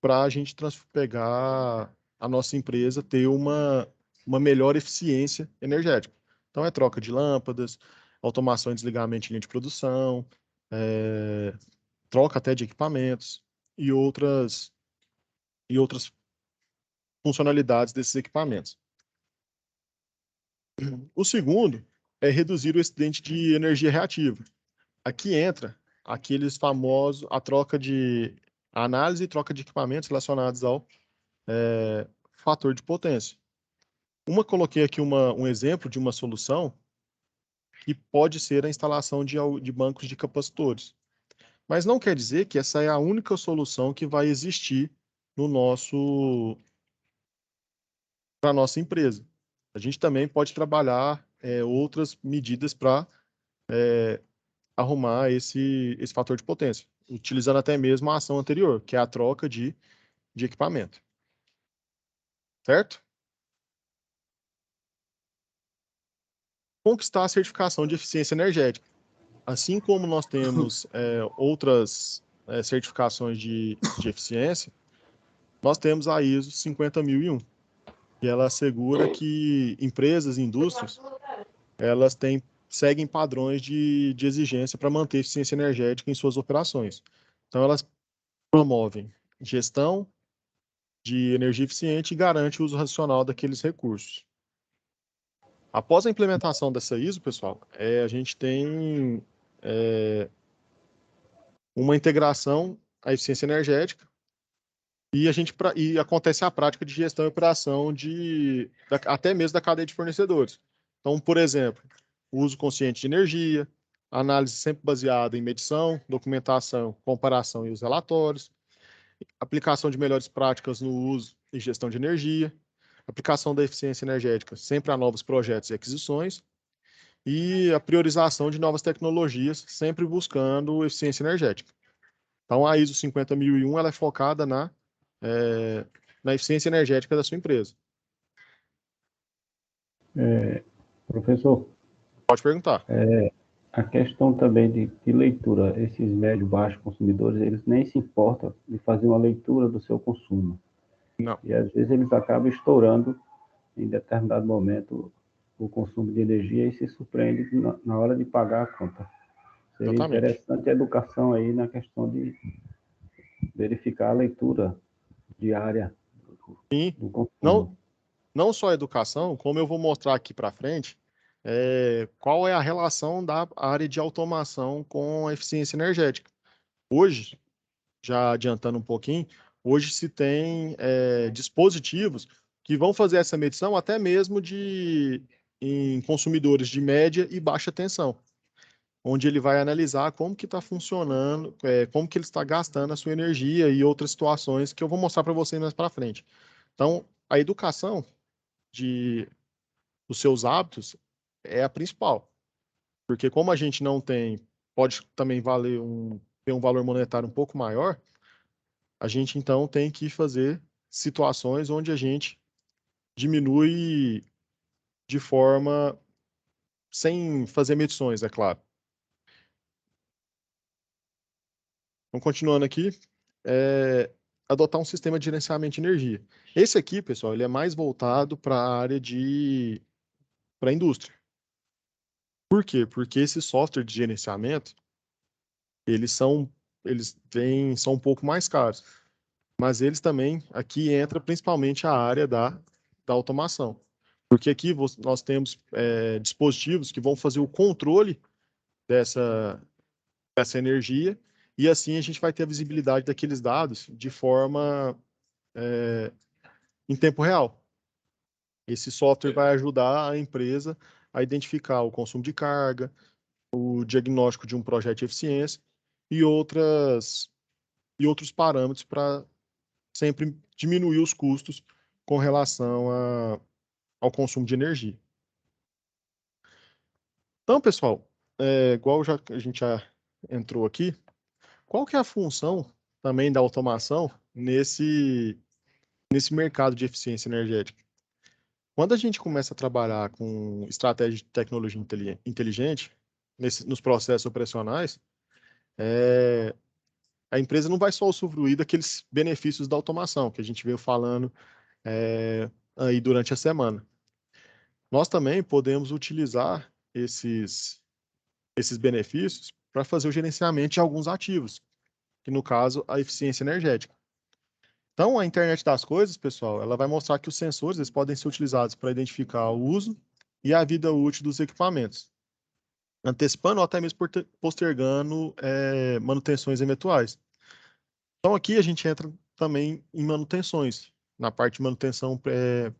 [SPEAKER 2] para a gente pegar a nossa empresa ter uma melhor eficiência energética. Então, é troca de lâmpadas, automação e desligamento de linha de produção, troca até de equipamentos e outras funcionalidades desses equipamentos. O segundo é reduzir o excedente de energia reativa. Aqui entra aqueles famosos, a análise e troca de equipamentos relacionados ao fator de potência. Coloquei aqui um exemplo de uma solução que pode ser a instalação de bancos de capacitores. Mas não quer dizer que essa é a única solução que vai existir para a nossa empresa. A gente também pode trabalhar outras medidas para arrumar esse fator de potência, utilizando até mesmo a ação anterior, que é a troca de equipamento. Certo? Conquistar a certificação de eficiência energética. Assim como nós temos outras certificações de eficiência, nós temos a ISO 50001, que ela assegura que empresas e indústrias elas seguem padrões de exigência para manter eficiência energética em suas operações. Então, elas promovem gestão de energia eficiente e garante o uso racional daqueles recursos. Após a implementação dessa ISO, pessoal, a gente tem uma integração à eficiência energética e acontece a prática de gestão e operação até mesmo da cadeia de fornecedores. Então, por exemplo, o uso consciente de energia, análise sempre baseada em medição, documentação, comparação e os relatórios, aplicação de melhores práticas no uso e gestão de energia, aplicação da eficiência energética sempre a novos projetos e aquisições, e a priorização de novas tecnologias, sempre buscando eficiência energética. Então, a ISO 50001 ela é focada na eficiência energética da sua empresa.
[SPEAKER 3] Professor,
[SPEAKER 2] pode perguntar.
[SPEAKER 3] A questão também de leitura, esses médio e baixos consumidores, eles nem se importam de fazer uma leitura do seu consumo.
[SPEAKER 2] Não.
[SPEAKER 3] E às vezes eles acabam estourando em determinado momento o consumo de energia e se surpreende na hora de pagar a conta. Seria
[SPEAKER 2] Exatamente.
[SPEAKER 3] interessante a educação aí na questão de verificar a leitura diária do consumo.
[SPEAKER 2] Não só a educação, como eu vou mostrar aqui para frente, qual é a relação da área de automação com a eficiência energética. Hoje, já adiantando um pouquinho, hoje se tem dispositivos que vão fazer essa medição até mesmo em consumidores de média e baixa tensão, onde ele vai analisar como que está funcionando, como que ele está gastando a sua energia e outras situações que eu vou mostrar para vocês mais para frente. Então, a educação dos seus hábitos é a principal, porque como a gente não tem, pode também ter um valor monetário um pouco maior, a gente então tem que fazer situações onde a gente diminui de forma sem fazer medições, é claro. Então, continuando aqui, adotar um sistema de gerenciamento de energia. Esse aqui, pessoal, ele é mais voltado para a área para a indústria. Por quê? Porque esse software de gerenciamento, eles são um pouco mais caros. Mas eles também, aqui entra principalmente a área da automação. Porque aqui nós temos dispositivos que vão fazer o controle dessa energia e assim a gente vai ter a visibilidade daqueles dados de forma em tempo real. Esse software vai ajudar a empresa a identificar o consumo de carga, o diagnóstico de um projeto de eficiência e outros parâmetros para sempre diminuir os custos com relação ao consumo de energia. Então, pessoal, igual a gente já entrou aqui, qual que é a função também da automação nesse mercado de eficiência energética? Quando a gente começa a trabalhar com estratégia de tecnologia inteligente, nos processos operacionais, a empresa não vai só usufruir daqueles benefícios da automação que a gente veio falando aí durante a semana. Nós também podemos utilizar esses benefícios para fazer o gerenciamento de alguns ativos, que no caso, a eficiência energética. Então, a internet das coisas, pessoal, ela vai mostrar que os sensores eles podem ser utilizados para identificar o uso e a vida útil dos equipamentos, antecipando ou até mesmo postergando manutenções eventuais. Então, aqui a gente entra também em manutenções, na parte de manutenção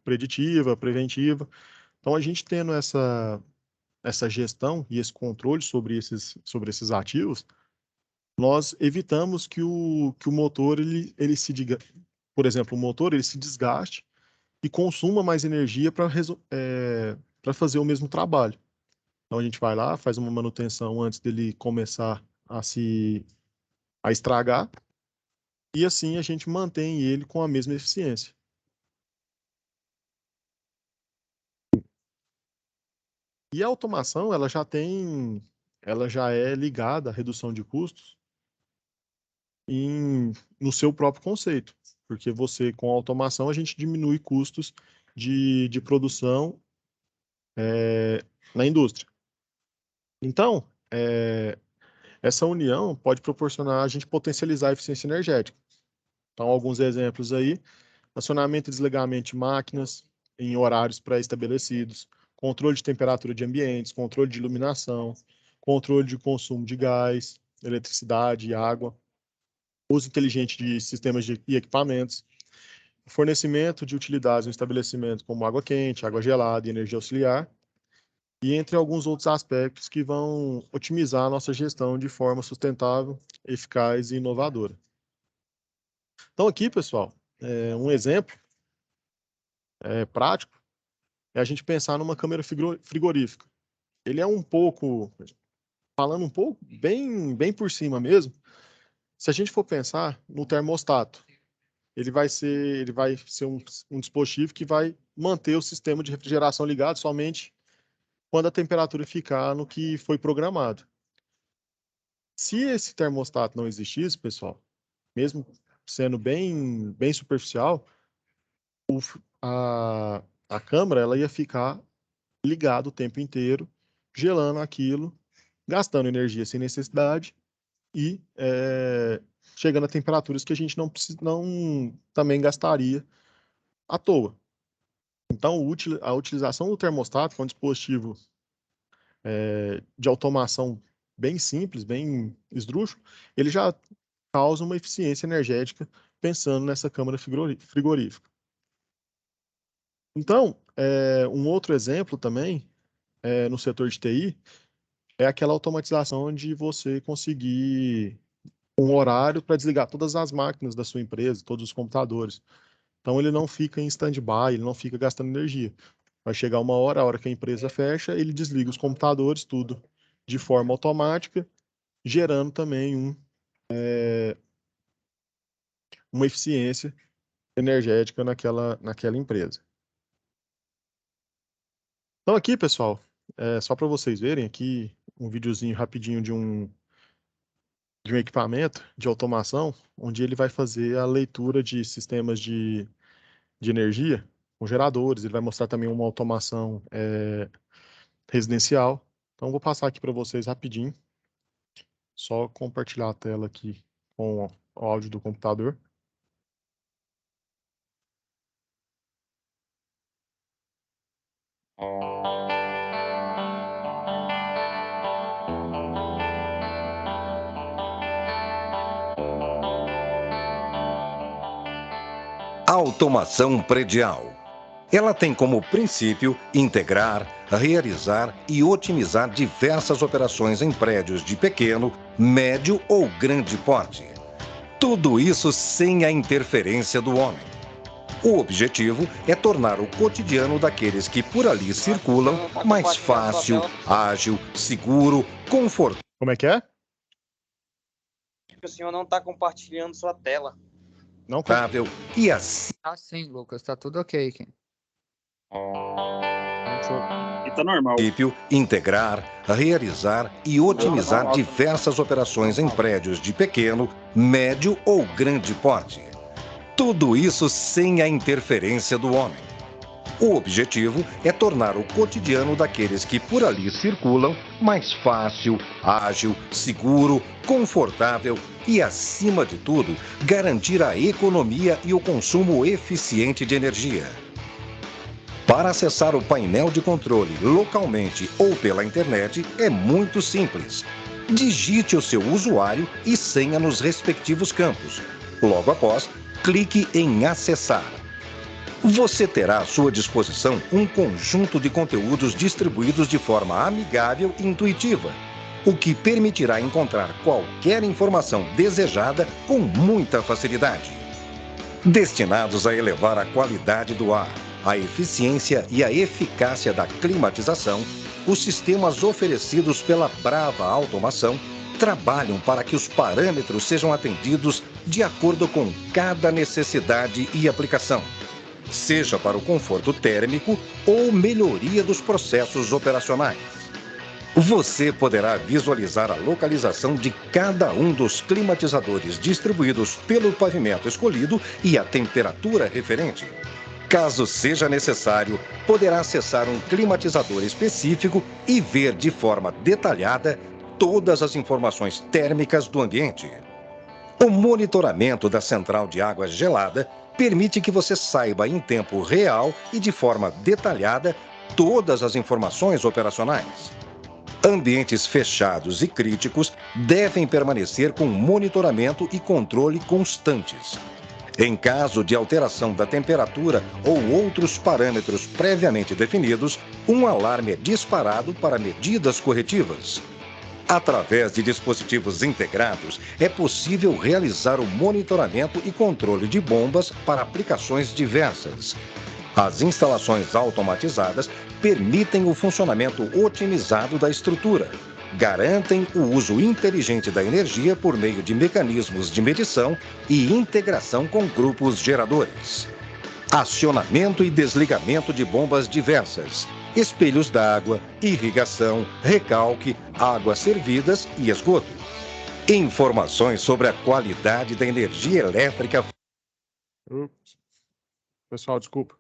[SPEAKER 2] preditiva, preventiva. Então, a gente tendo essa gestão e esse controle sobre esses ativos, nós evitamos que o motor ele se diga, por exemplo, o motor ele se desgaste e consuma mais energia para fazer o mesmo trabalho. Então a gente vai lá, faz uma manutenção antes dele começar a estragar e assim a gente mantém ele com a mesma eficiência. E a automação ela já é ligada à redução de custos no seu próprio conceito, porque com a automação a gente diminui custos de produção na indústria. Então, essa união pode proporcionar a gente potencializar a eficiência energética. Então, alguns exemplos aí, acionamento e desligamento de máquinas em horários pré-estabelecidos, controle de temperatura de ambientes, controle de iluminação, controle de consumo de gás, eletricidade e água, uso inteligente de sistemas e equipamentos, fornecimento de utilidades no estabelecimento como água quente, água gelada e energia auxiliar, e entre alguns outros aspectos que vão otimizar a nossa gestão de forma sustentável, eficaz e inovadora. Então aqui, pessoal, um exemplo prático é a gente pensar numa câmera frigorífica. Ele é falando um pouco, bem por cima mesmo, se a gente for pensar no termostato, ele vai ser um dispositivo que vai manter o sistema de refrigeração ligado somente quando a temperatura ficar no que foi programado. Se esse termostato não existisse, pessoal, mesmo sendo bem superficial, a câmara ela ia ficar ligada o tempo inteiro, gelando aquilo, gastando energia sem necessidade e chegando a temperaturas que a gente não também gastaria à toa. Então, a utilização do termostato, que é um dispositivo de automação bem simples, bem esdrúxulo, ele já causa uma eficiência energética pensando nessa câmara frigorífica. Então, um outro exemplo também, no setor de TI, é aquela automatização de você conseguir um horário para desligar todas as máquinas da sua empresa, todos os computadores. Então, ele não fica em stand-by, ele não fica gastando energia. Vai chegar uma hora, a hora que a empresa fecha, ele desliga os computadores, tudo de forma automática, gerando também uma eficiência energética naquela empresa. Então aqui, pessoal, só para vocês verem aqui um videozinho rapidinho de um equipamento de automação, onde ele vai fazer a leitura de sistemas de energia com geradores, ele vai mostrar também uma automação residencial. Então vou passar aqui para vocês rapidinho, só compartilhar a tela aqui com o áudio do computador.
[SPEAKER 10] Automação predial. Ela tem como princípio integrar, realizar e otimizar diversas operações em prédios de pequeno, médio ou grande porte. Tudo isso sem a interferência do homem. O objetivo é tornar o cotidiano daqueles que por ali circulam mais fácil, ágil, seguro, confortável.
[SPEAKER 2] Como é que é?
[SPEAKER 7] O senhor não está compartilhando sua tela.
[SPEAKER 10] Não, e assim.
[SPEAKER 1] Ah, sim, Lucas, tá tudo ok aqui.
[SPEAKER 8] professor.
[SPEAKER 6] E tá normal.
[SPEAKER 10] Integrar, realizar e otimizar diversas operações em prédios de pequeno, médio ou grande porte. Tudo isso sem a interferência do homem. O objetivo é tornar o cotidiano daqueles que por ali circulam mais fácil, ágil, seguro, confortável e, acima de tudo, garantir a economia e o consumo eficiente de energia. Para acessar o painel de controle localmente ou pela internet é muito simples. Digite o seu usuário e senha nos respectivos campos. Logo após, clique em Acessar. Você terá à sua disposição um conjunto de conteúdos distribuídos de forma amigável e intuitiva, o que permitirá encontrar qualquer informação desejada com muita facilidade. Destinados a elevar a qualidade do ar, a eficiência e a eficácia da climatização, os sistemas oferecidos pela Brava Automação trabalham para que os parâmetros sejam atendidos de acordo com cada necessidade e aplicação, seja para o conforto térmico ou melhoria dos processos operacionais. Você poderá visualizar a localização de cada um dos climatizadores distribuídos pelo pavimento escolhido e a temperatura referente. Caso seja necessário, poderá acessar um climatizador específico e ver de forma detalhada todas as informações térmicas do ambiente. O monitoramento da central de água gelada permite que você saiba em tempo real e de forma detalhada todas as informações operacionais. Ambientes fechados e críticos devem permanecer com monitoramento e controle constantes. Em caso de alteração da temperatura ou outros parâmetros previamente definidos, um alarme é disparado para medidas corretivas. Através de dispositivos integrados, é possível realizar o monitoramento e controle de bombas para aplicações diversas. As instalações automatizadas permitem o funcionamento otimizado da estrutura, garantem o uso inteligente da energia por meio de mecanismos de medição e integração com grupos geradores. Acionamento e desligamento de bombas diversas, espelhos d'água, irrigação, recalque, águas servidas e esgoto. Informações sobre a qualidade da energia elétrica.
[SPEAKER 2] Pessoal, desculpa.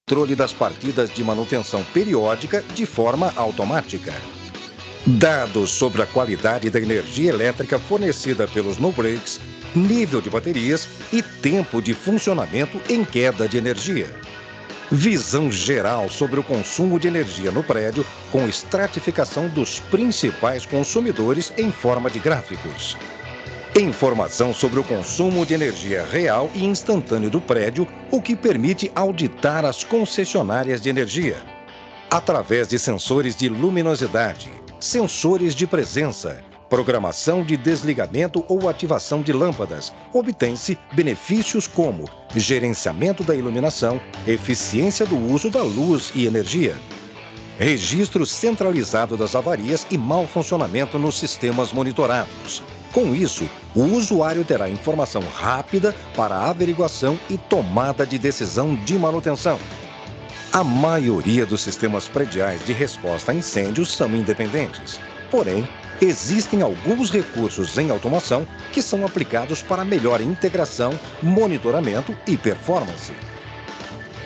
[SPEAKER 10] Controle das partidas de manutenção periódica de forma automática. Dados sobre a qualidade da energia elétrica fornecida pelos no-breaks, nível de baterias e tempo de funcionamento em queda de energia. Visão geral sobre o consumo de energia no prédio, com estratificação dos principais consumidores em forma de gráficos. Informação sobre o consumo de energia real e instantâneo do prédio, o que permite auditar as concessionárias de energia. Através de sensores de luminosidade, sensores de presença, programação de desligamento ou ativação de lâmpadas, obtém-se benefícios como gerenciamento da iluminação, eficiência do uso da luz e energia, registro centralizado das avarias e mau funcionamento nos sistemas monitorados. Com isso, o usuário terá informação rápida para averiguação e tomada de decisão de manutenção. A maioria dos sistemas prediais de resposta a incêndios são independentes. Porém, existem alguns recursos em automação que são aplicados para melhor integração, monitoramento e performance.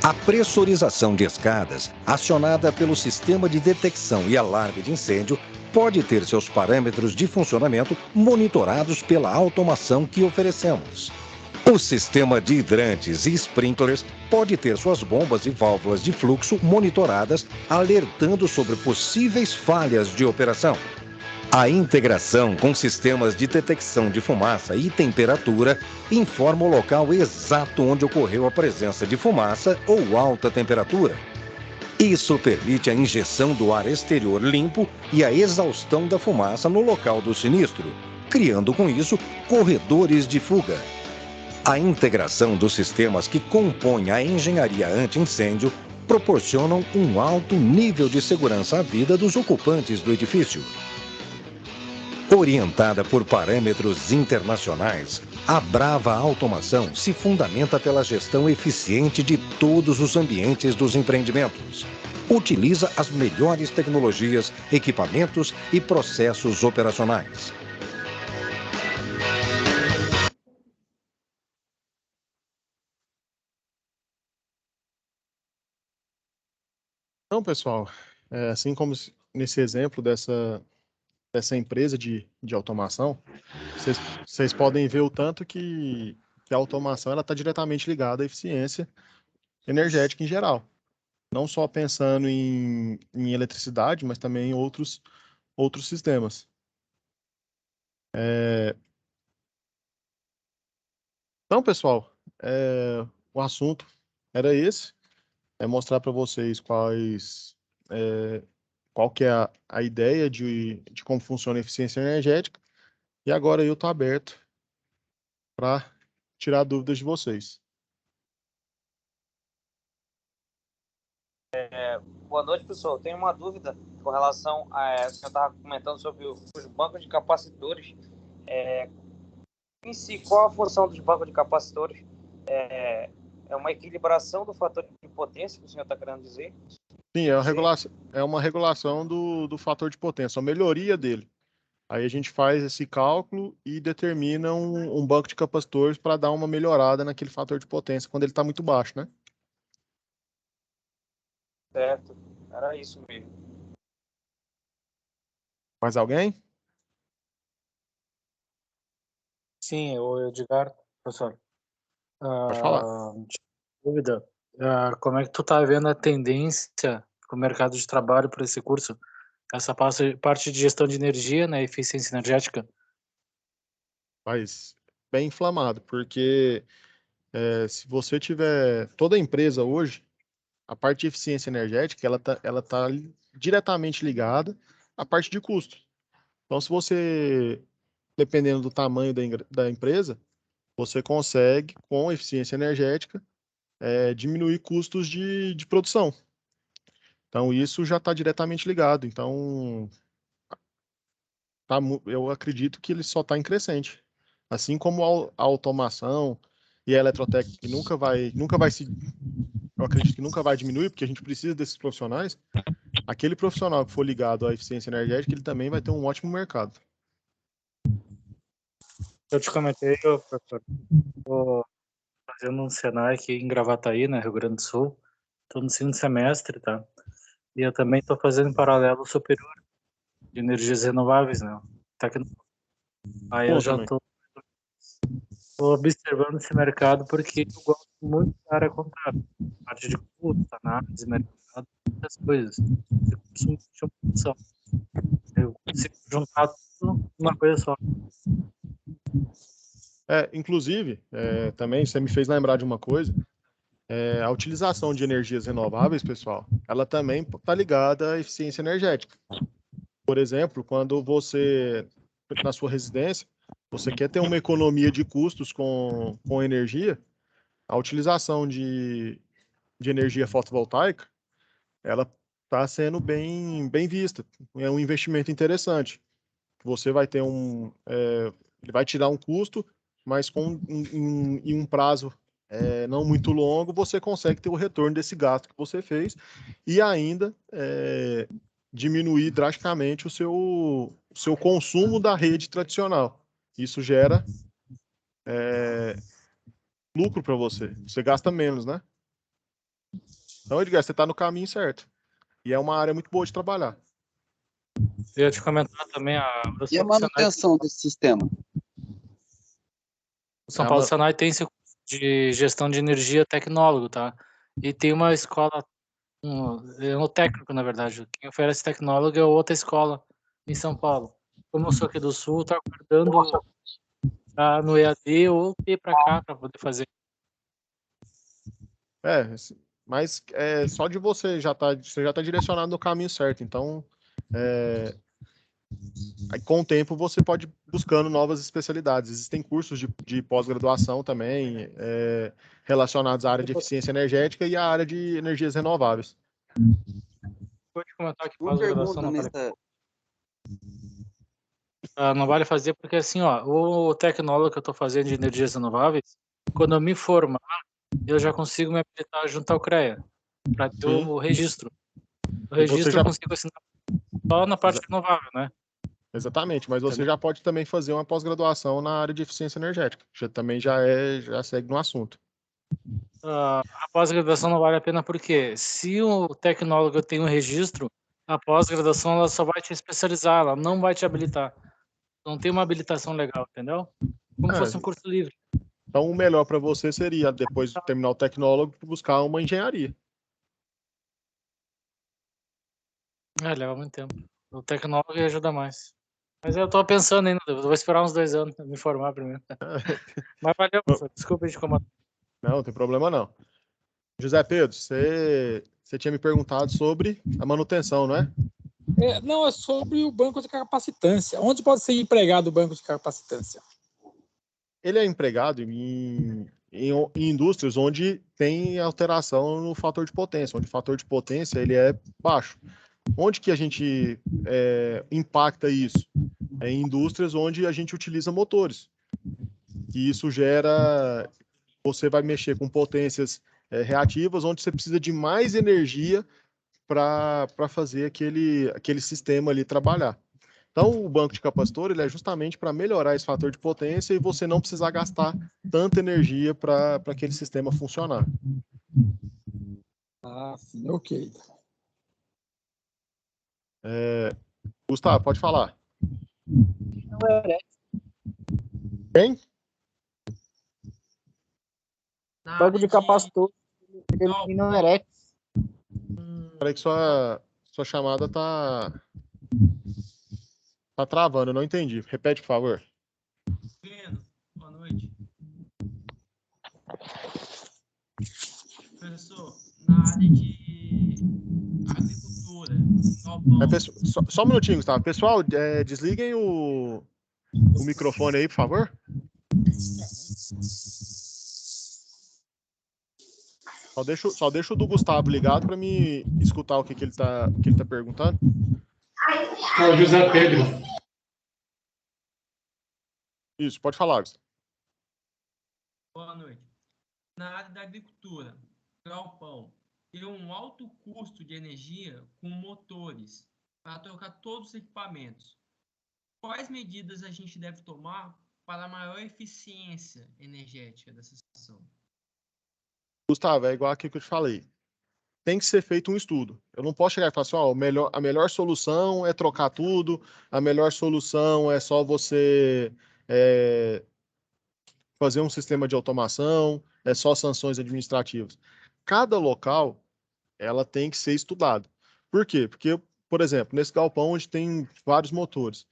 [SPEAKER 10] A pressurização de escadas, acionada pelo sistema de detecção e alarme de incêndio, pode ter seus parâmetros de funcionamento monitorados pela automação que oferecemos. O sistema de hidrantes e sprinklers pode ter suas bombas e válvulas de fluxo monitoradas, alertando sobre possíveis falhas de operação. A integração com sistemas de detecção de fumaça e temperatura informa o local exato onde ocorreu a presença de fumaça ou alta temperatura. Isso permite a injeção do ar exterior limpo e a exaustão da fumaça no local do sinistro, criando com isso corredores de fuga. A integração dos sistemas que compõem a engenharia anti-incêndio proporcionam um alto nível de segurança à vida dos ocupantes do edifício. Orientada por parâmetros internacionais, a Brava Automação se fundamenta pela gestão eficiente de todos os ambientes dos empreendimentos. Utiliza as melhores tecnologias, equipamentos e processos operacionais.
[SPEAKER 2] Então, pessoal, assim como nesse exemplo dessa empresa de automação, vocês podem ver o tanto que a automação está diretamente ligada à eficiência energética em geral. Não só pensando em eletricidade, mas também em outros sistemas. Então, pessoal, o assunto era esse, mostrar para vocês qual que é a ideia de como funciona a eficiência energética, e agora eu estou aberto para tirar dúvidas de vocês.
[SPEAKER 7] Boa noite, pessoal. Tenho uma dúvida com relação a... O senhor estava comentando sobre os bancos de capacitores. Em si, qual a função dos bancos de capacitores? É uma equilibração do fator de potência que o senhor está querendo dizer?
[SPEAKER 2] Sim, é uma regulação do fator de potência, a melhoria dele. Aí a gente faz esse cálculo e determina um banco de capacitores para dar uma melhorada naquele fator de potência quando ele está muito baixo, né?
[SPEAKER 7] Certo, era isso mesmo.
[SPEAKER 2] Mais alguém?
[SPEAKER 8] Sim, o Edgar, professor.
[SPEAKER 2] Pode falar.
[SPEAKER 8] Dúvida. Como é que tu tá vendo a tendência do mercado de trabalho para esse curso? Essa parte de gestão de energia, né, eficiência energética?
[SPEAKER 2] Mas bem inflamado, porque se você tiver toda a empresa hoje, a parte de eficiência energética, ela tá diretamente ligada à parte de custo. Então, se você, dependendo do tamanho da empresa, você consegue, com eficiência energética, diminuir custos de produção. Então, isso já está diretamente ligado. Então, eu acredito que ele só está em crescente. Assim como a automação e a eletrotécnica, que nunca vai eu acredito que nunca vai diminuir, porque a gente precisa desses profissionais. Aquele profissional que for ligado à eficiência energética, ele também vai ter um ótimo mercado.
[SPEAKER 8] Eu te comentei, professor, estou fazendo um Senai aqui em Gravataí, né, Rio Grande do Sul. Estou no segundo semestre, tá? E eu também estou fazendo em paralelo superior de energias renováveis, né? Aí eu já estou observando esse mercado porque eu gosto muito da área contábil, parte de custo, análise, mercado, essas coisas. Eu consigo juntar tudo numa coisa só.
[SPEAKER 2] Inclusive, também você me fez lembrar de uma coisa. A utilização de energias renováveis, pessoal, ela também está ligada à eficiência energética. Por exemplo, quando você, na sua residência, você quer ter uma economia de custos com energia, a utilização de energia fotovoltaica, ela está sendo bem vista. É um investimento interessante. Você vai ter ele vai tirar um custo, mas em um prazo não muito longo, você consegue ter o retorno desse gasto que você fez e ainda diminuir drasticamente o seu consumo da rede tradicional. Isso gera lucro para você. Você gasta menos, né? Então, Edgar, você está no caminho certo. E é uma área muito boa de trabalhar.
[SPEAKER 8] Eu ia te comentar também
[SPEAKER 11] e a manutenção desse sistema?
[SPEAKER 8] O São Paulo Senai tem esse curso de gestão de energia tecnólogo, tá? E tem uma escola, no técnico, na verdade. Quem oferece tecnólogo é outra escola em São Paulo. Como eu sou aqui do Sul, estou aguardando no EAD ou ir para cá para poder fazer.
[SPEAKER 2] Mas só de você já tá direcionado no caminho certo. Então, aí, com o tempo, você pode ir buscando novas especialidades. Existem cursos de pós-graduação também relacionados à área de eficiência energética e à área de energias renováveis.
[SPEAKER 8] Vou te comentar que
[SPEAKER 11] uma pergunta nessa...
[SPEAKER 8] Não vale fazer porque, assim, ó, o tecnólogo que eu estou fazendo de energias renováveis, quando eu me formar, eu já consigo me habilitar junto ao CREA para ter o registro. O registro eu consigo assinar só na parte renovável, né?
[SPEAKER 2] Exatamente, mas você já pode também fazer uma pós-graduação na área de eficiência energética. Já segue no assunto.
[SPEAKER 8] A pós-graduação não vale a pena porque se o tecnólogo tem um registro, a pós-graduação ela só vai te especializar, ela não vai te habilitar. Não tem uma habilitação legal, entendeu? Como fosse um curso livre.
[SPEAKER 2] Então, o melhor para você seria, depois de terminar o tecnólogo, buscar uma engenharia.
[SPEAKER 8] Leva muito tempo. O tecnólogo ajuda mais. Mas eu tô pensando ainda, eu vou esperar uns 2 anos pra me formar primeiro. Mas valeu, professor. Desculpa de incomodar.
[SPEAKER 2] Não, não tem problema não. José Pedro, você tinha me perguntado sobre a manutenção, não é?
[SPEAKER 12] Não, é sobre o banco de capacitância. Onde pode ser empregado o banco de capacitância?
[SPEAKER 2] Ele é empregado em indústrias onde tem alteração no fator de potência, onde o fator de potência ele é baixo. Onde que a gente impacta isso? Em indústrias onde a gente utiliza motores. E isso gera... Você vai mexer com potências reativas, onde você precisa de mais energia para fazer aquele sistema ali trabalhar. Então, o banco de capacitor ele é justamente para melhorar esse fator de potência e você não precisar gastar tanta energia para aquele sistema funcionar.
[SPEAKER 12] Sim, ok.
[SPEAKER 2] Gustavo, pode falar. Quem?
[SPEAKER 12] Banco de capacitor. Não ereto.
[SPEAKER 2] Peraí que sua chamada tá travando, eu não entendi. Repete, por favor.
[SPEAKER 13] Boa noite. Professor, na área de agricultura,
[SPEAKER 2] só um minutinho, Gustavo. Pessoal, desliguem o microfone aí, por favor. Só deixa o do Gustavo ligado para me escutar o que ele tá perguntando.
[SPEAKER 14] José Pedro.
[SPEAKER 2] Isso, pode falar, Gustavo.
[SPEAKER 13] Boa noite. Na área da agricultura, galpão tem um alto custo de energia com motores para trocar todos os equipamentos. Quais medidas a gente deve tomar para a maior eficiência energética dessa situação?
[SPEAKER 2] Gustavo, é igual aquilo que eu te falei. Tem que ser feito um estudo. Eu não posso chegar e falar assim, a melhor solução é trocar tudo, a melhor solução é só você fazer um sistema de automação, é só sanções administrativas. Cada local, ela tem que ser estudada. Por quê? Porque, por exemplo, nesse galpão onde tem vários motores,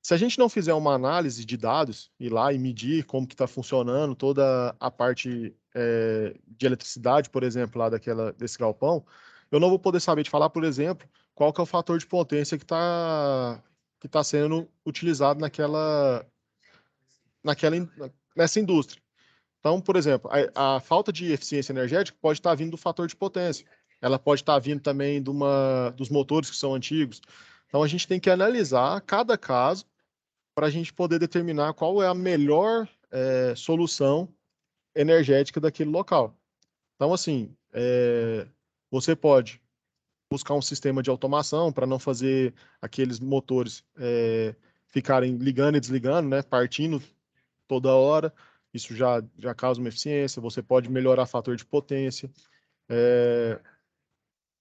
[SPEAKER 2] se a gente não fizer uma análise de dados, ir lá e medir como que está funcionando toda a parte de eletricidade, por exemplo, lá desse galpão, eu não vou poder saber te falar, por exemplo, qual que é o fator de potência que tá sendo utilizado nessa indústria. Então, por exemplo, a falta de eficiência energética pode estar vindo do fator de potência. Ela pode estar vindo também dos motores que são antigos. Então, a gente tem que analisar cada caso para a gente poder determinar qual é a melhor solução energética daquele local. Então, assim, você pode buscar um sistema de automação para não fazer aqueles motores ficarem ligando e desligando, né, partindo toda hora. Isso já causa uma eficiência. Você pode melhorar fator de potência.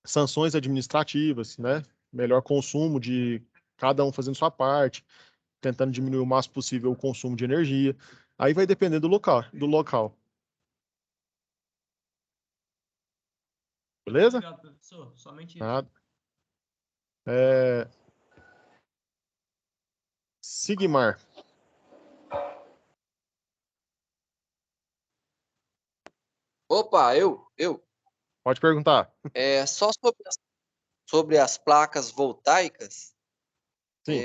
[SPEAKER 2] Sanções administrativas, né? Melhor consumo de cada um fazendo sua parte, tentando diminuir o máximo possível o consumo de energia. Aí vai depender do local. Beleza?
[SPEAKER 13] Obrigado, professor. Somente isso.
[SPEAKER 2] Nada. Sigmar.
[SPEAKER 11] Opa, eu.
[SPEAKER 2] Pode perguntar.
[SPEAKER 11] Só sobre as placas voltaicas.
[SPEAKER 2] Sim.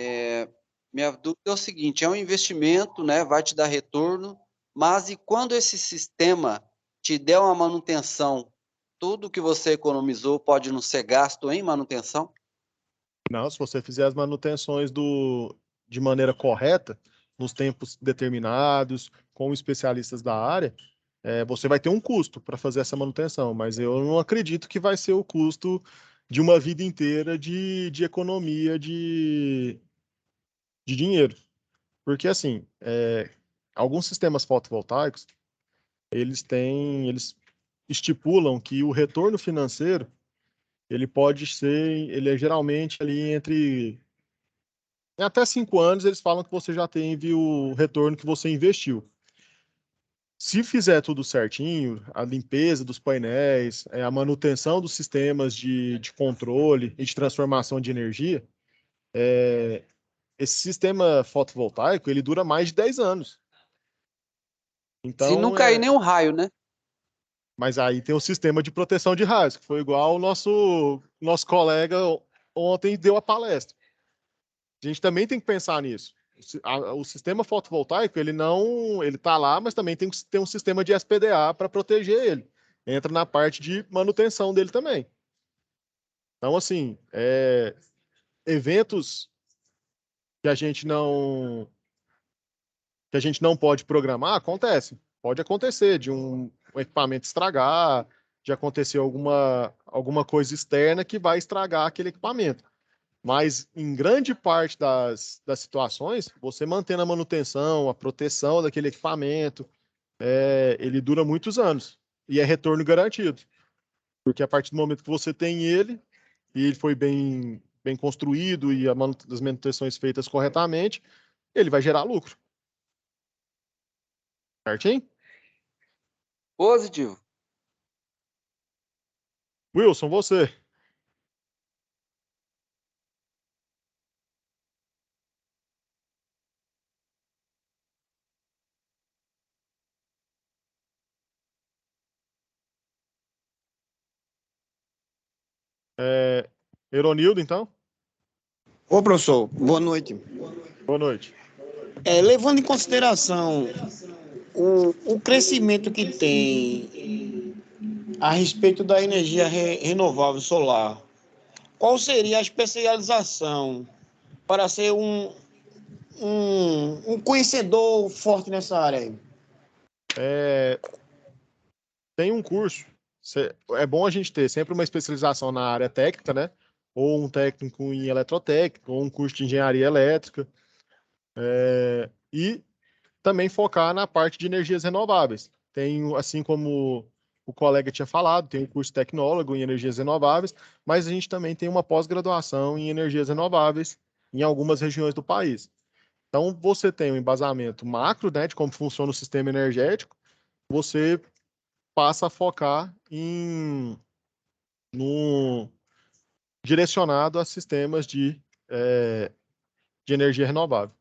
[SPEAKER 11] Minha dúvida é o seguinte: é um investimento, né? Vai te dar retorno, mas e quando esse sistema te der uma manutenção, tudo que você economizou pode não ser gasto em manutenção?
[SPEAKER 2] Não, se você fizer as manutenções de maneira correta, nos tempos determinados, com especialistas da área, você vai ter um custo para fazer essa manutenção, mas eu não acredito que vai ser o custo de uma vida inteira de economia de dinheiro. Porque, assim, alguns sistemas fotovoltaicos, eles estipulam que o retorno financeiro, ele é geralmente ali em até 5 anos, eles falam que você já teve o retorno que você investiu. Se fizer tudo certinho, a limpeza dos painéis, a manutenção dos sistemas de controle e de transformação de energia, esse sistema fotovoltaico, ele dura mais de 10 anos. Então,
[SPEAKER 11] se não cair nenhum raio, né?
[SPEAKER 2] Mas aí tem o sistema de proteção de raios, que foi igual o nosso colega ontem deu a palestra. A gente também tem que pensar nisso. O sistema fotovoltaico, ele tá lá, mas também tem que ter um sistema de SPDA para proteger ele. Entra na parte de manutenção dele também. Então, assim, eventos que a gente não pode programar, acontecem. Pode acontecer de um equipamento estragar, de acontecer alguma coisa externa que vai estragar aquele equipamento. Mas, em grande parte das situações, você mantendo a manutenção, a proteção daquele equipamento, ele dura muitos anos. E é retorno garantido. Porque a partir do momento que você tem ele, e ele foi bem construído e as manutenções feitas corretamente, ele vai gerar lucro. Certinho?
[SPEAKER 11] Positivo.
[SPEAKER 2] Wilson, você. Eronildo, então?
[SPEAKER 15] Ô, professor, boa noite.
[SPEAKER 2] Boa noite.
[SPEAKER 15] Levando em consideração o crescimento que tem a respeito da energia renovável solar, qual seria a especialização para ser um conhecedor forte nessa área aí?
[SPEAKER 2] Tem um curso. É bom a gente ter sempre uma especialização na área técnica, né? Ou um técnico em eletrotécnica, ou um curso de engenharia elétrica. E também focar na parte de energias renováveis. Tem, assim como o colega tinha falado, tem o curso tecnólogo em energias renováveis, mas a gente também tem uma pós-graduação em energias renováveis em algumas regiões do país. Então, você tem um embasamento macro, né, de como funciona o sistema energético, você passa a focar direcionado a sistemas de energia renovável.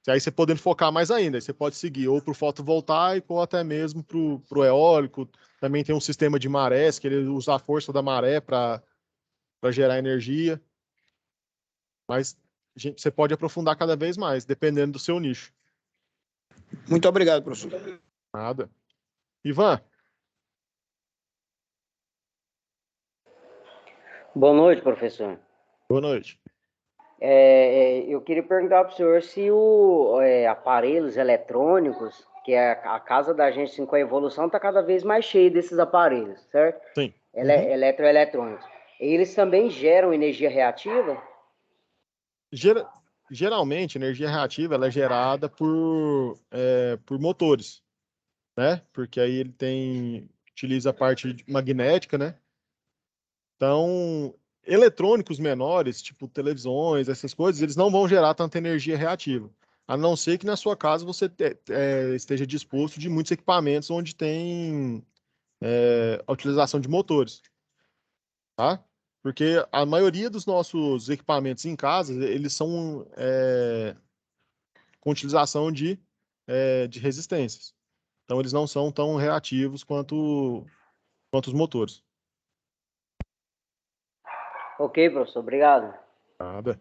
[SPEAKER 2] E aí você podendo focar mais ainda, você pode seguir ou para o fotovoltaico ou até mesmo para o eólico. Também tem um sistema de marés, que ele usa a força da maré para gerar energia. Mas você pode aprofundar cada vez mais, dependendo do seu nicho.
[SPEAKER 15] Muito obrigado, professor.
[SPEAKER 2] Nada. Ivan?
[SPEAKER 16] Boa noite, professor.
[SPEAKER 2] Boa noite.
[SPEAKER 16] Eu queria perguntar para o senhor se aparelhos eletrônicos, que a casa da gente assim, com a evolução está cada vez mais cheia desses aparelhos, certo?
[SPEAKER 2] Sim.
[SPEAKER 16] Eletroeletrônicos. Eles também geram energia reativa?
[SPEAKER 2] Geralmente, energia reativa ela é gerada por motores, né? Porque aí ele utiliza a parte magnética, né? Então, eletrônicos menores, tipo televisões, essas coisas, eles não vão gerar tanta energia reativa. A não ser que na sua casa você esteja disposto de muitos equipamentos onde tem a utilização de motores. Tá? Porque a maioria dos nossos equipamentos em casa, eles são com utilização de resistências. Então, eles não são tão reativos quanto os motores.
[SPEAKER 16] Ok, professor. Obrigado.
[SPEAKER 2] Nada.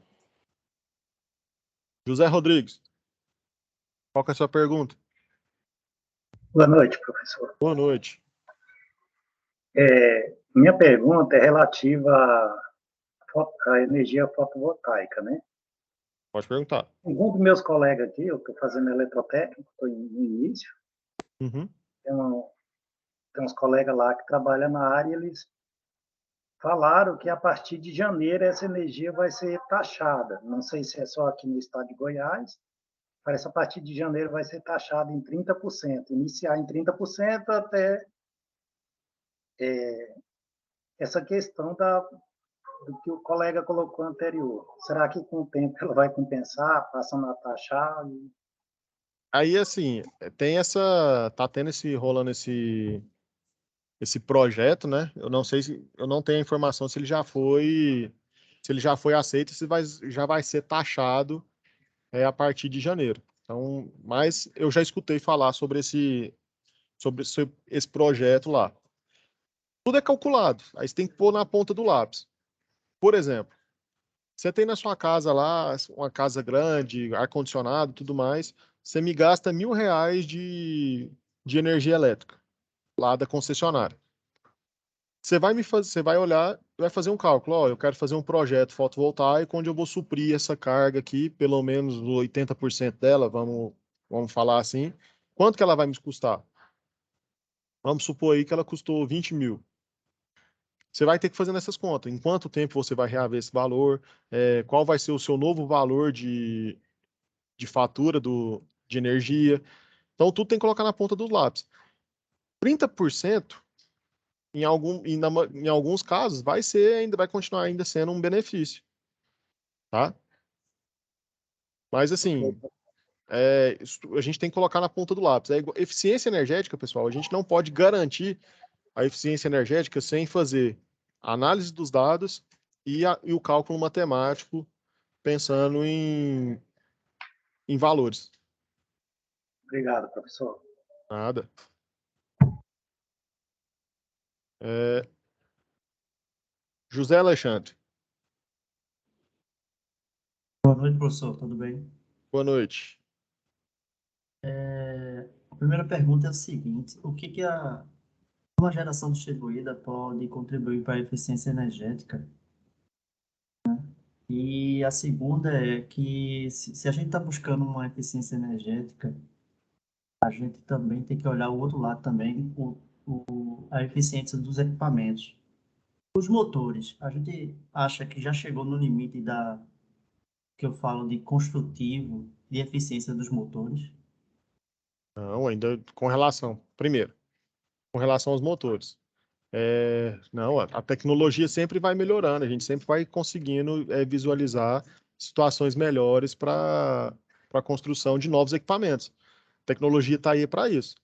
[SPEAKER 2] José Rodrigues, qual que é a sua pergunta?
[SPEAKER 17] Boa noite, professor.
[SPEAKER 2] Boa noite.
[SPEAKER 17] Minha pergunta é relativa à energia fotovoltaica, né?
[SPEAKER 2] Pode perguntar.
[SPEAKER 17] Segundo meus colegas aqui, eu estou fazendo eletrotécnico, estou no início.
[SPEAKER 2] Uhum.
[SPEAKER 17] Tem uns colegas lá que trabalham na área, eles falaram que a partir de janeiro essa energia vai ser taxada. Não sei se é só aqui no estado de Goiás, parece que a partir de janeiro vai ser taxada em 30%, iniciar em 30% até essa questão do que o colega colocou anterior. Será que com o tempo ela vai compensar, passando a taxar?
[SPEAKER 2] Aí, assim, rolando esse projeto, né? Eu não sei eu não tenho a informação se ele já foi aceito, já vai ser taxado a partir de janeiro. Então, mas eu já escutei falar sobre esse projeto lá. Tudo é calculado, aí você tem que pôr na ponta do lápis. Por exemplo, você tem na sua casa lá, uma casa grande, ar-condicionado, tudo mais, você me gasta R$ 1.000 de energia elétrica lá da concessionária. Você vai olhar e vai fazer um cálculo. Ó, eu quero fazer um projeto fotovoltaico onde eu vou suprir essa carga aqui, pelo menos 80% dela, vamos falar assim. Quanto que ela vai me custar? Vamos supor aí que ela custou 20 mil. Você vai ter que fazer nessas contas. Em quanto tempo você vai reaver esse valor? Qual vai ser o seu novo valor de fatura de energia? Então, tudo tem que colocar na ponta dos lápis. 30%, em alguns casos, vai continuar ainda sendo um benefício. Tá? Mas, assim, a gente tem que colocar na ponta do lápis. Eficiência energética, pessoal, a gente não pode garantir a eficiência energética sem fazer análise dos dados e o cálculo matemático pensando em valores.
[SPEAKER 17] Obrigado, professor.
[SPEAKER 2] Nada. José Alexandre.
[SPEAKER 18] Boa noite, professor. Tudo bem?
[SPEAKER 2] Boa noite.
[SPEAKER 18] A primeira pergunta é o seguinte: o que uma geração distribuída pode contribuir para a eficiência energética? E a segunda é que, se a gente está buscando uma eficiência energética, a gente também tem que olhar o outro lado também, a eficiência dos equipamentos. Os motores, a gente acha que já chegou no limite que eu falo de construtivo, de eficiência dos motores?
[SPEAKER 2] Não, ainda primeiro, com relação aos motores. Não, a tecnologia sempre vai melhorando, a gente sempre vai conseguindo visualizar situações melhores para a construção de novos equipamentos. A tecnologia está aí para isso.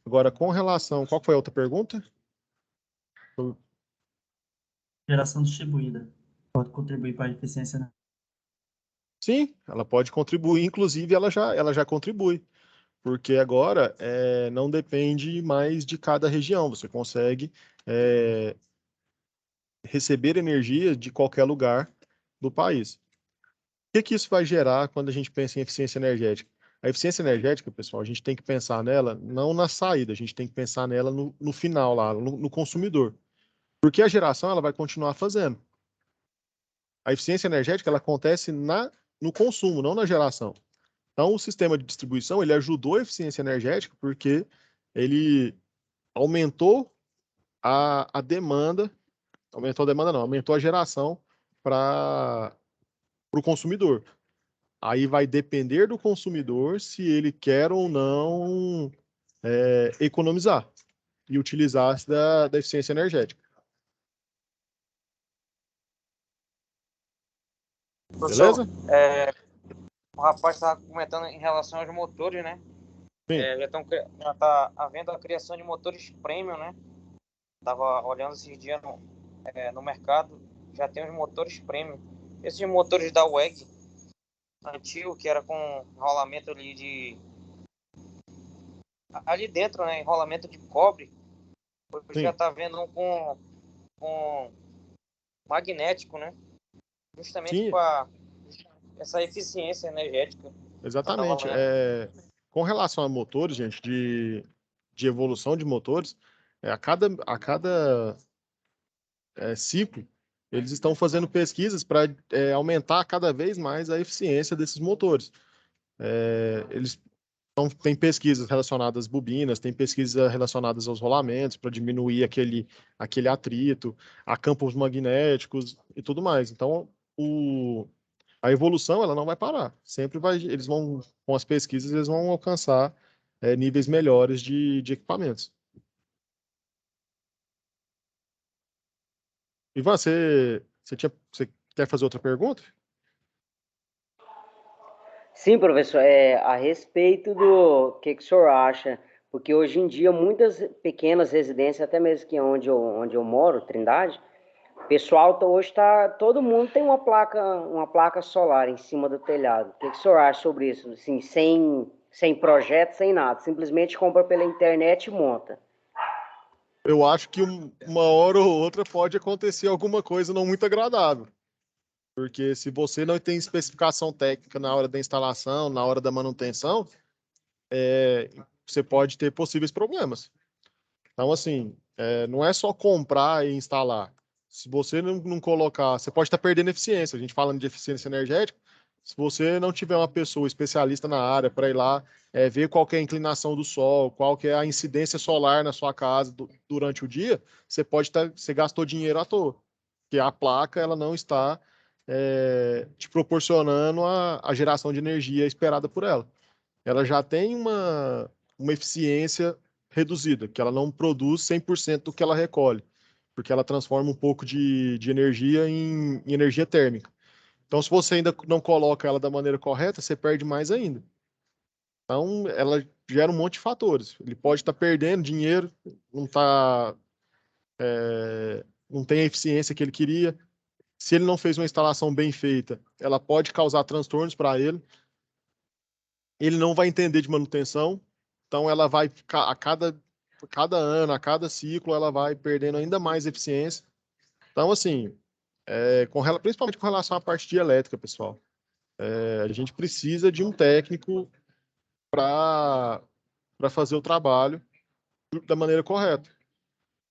[SPEAKER 2] Agora, com relação... Qual foi a outra pergunta?
[SPEAKER 18] Geração distribuída pode contribuir para a eficiência, né?
[SPEAKER 2] Sim, ela pode contribuir, inclusive ela já contribui, porque agora não depende mais de cada região, você consegue receber energia de qualquer lugar do país. O que isso vai gerar quando a gente pensa em eficiência energética? A eficiência energética, pessoal, a gente tem que pensar nela não na saída, a gente tem que pensar nela no final, lá, no consumidor. Porque a geração ela vai continuar fazendo. A eficiência energética ela acontece no consumo, não na geração. Então, o sistema de distribuição ele ajudou a eficiência energética porque ele aumentou a demanda, aumentou a geração para o consumidor. Aí vai depender do consumidor se ele quer ou não economizar e utilizar-se da eficiência energética.
[SPEAKER 7] Professor,
[SPEAKER 2] beleza?
[SPEAKER 7] O rapaz estava comentando em relação aos motores, né? Já está havendo a criação de motores premium, né? Estava olhando esses dias no mercado, já tem os motores premium. Esses motores da WEG, antigo, que era com enrolamento ali dentro, né? Enrolamento de cobre. Hoje já está vendo um com magnético, né? Justamente para essa eficiência energética.
[SPEAKER 2] Exatamente. Com relação a motores, gente, de evolução de motores, a cada ciclo eles estão fazendo pesquisas para aumentar cada vez mais a eficiência desses motores. Eles têm pesquisas relacionadas às bobinas, tem pesquisas relacionadas aos rolamentos para diminuir aquele atrito, a campos magnéticos e tudo mais. Então, a evolução ela não vai parar. Sempre eles vão, com as pesquisas, eles vão alcançar níveis melhores de equipamentos. Ivan, você quer fazer outra pergunta?
[SPEAKER 16] Sim, professor, a respeito do que o senhor acha, porque hoje em dia muitas pequenas residências, até mesmo que onde eu moro, Trindade, o pessoal hoje todo mundo tem uma placa solar em cima do telhado. O que o senhor acha sobre isso? Assim, sem projeto, sem nada, simplesmente compra pela internet e monta.
[SPEAKER 2] Eu acho que uma hora ou outra pode acontecer alguma coisa não muito agradável. Porque se você não tem especificação técnica na hora da instalação, na hora da manutenção, você pode ter possíveis problemas. Então, assim, não é só comprar e instalar. Se você não colocar, você pode estar perdendo eficiência. A gente falando de eficiência energética, se você não tiver uma pessoa especialista na área para ir lá ver qual que é a inclinação do sol, qual que é a incidência solar na sua casa durante o dia, você gastou dinheiro à toa. Porque a placa ela não está te proporcionando a geração de energia esperada por ela. Ela já tem uma eficiência reduzida, que ela não produz 100% do que ela recolhe, porque ela transforma um pouco de energia em energia térmica. Então, se você ainda não coloca ela da maneira correta, você perde mais ainda. Então, ela gera um monte de fatores. Ele pode estar perdendo dinheiro, não tem a eficiência que ele queria. Se ele não fez uma instalação bem feita, ela pode causar transtornos para ele. Ele não vai entender de manutenção, então ela vai ficar a cada ano, a cada ciclo, ela vai perdendo ainda mais eficiência. Então, assim, principalmente com relação à parte de elétrica, pessoal, a gente precisa de um técnico para fazer o trabalho da maneira correta,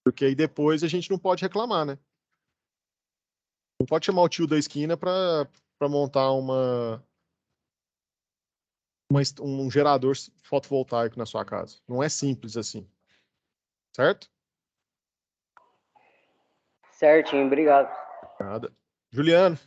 [SPEAKER 2] porque aí depois a gente não pode reclamar, né? Não pode chamar o tio da esquina para montar um gerador fotovoltaico na sua casa. Não é simples assim. Certo?
[SPEAKER 16] Certinho, obrigado.
[SPEAKER 2] Nada. Juliano.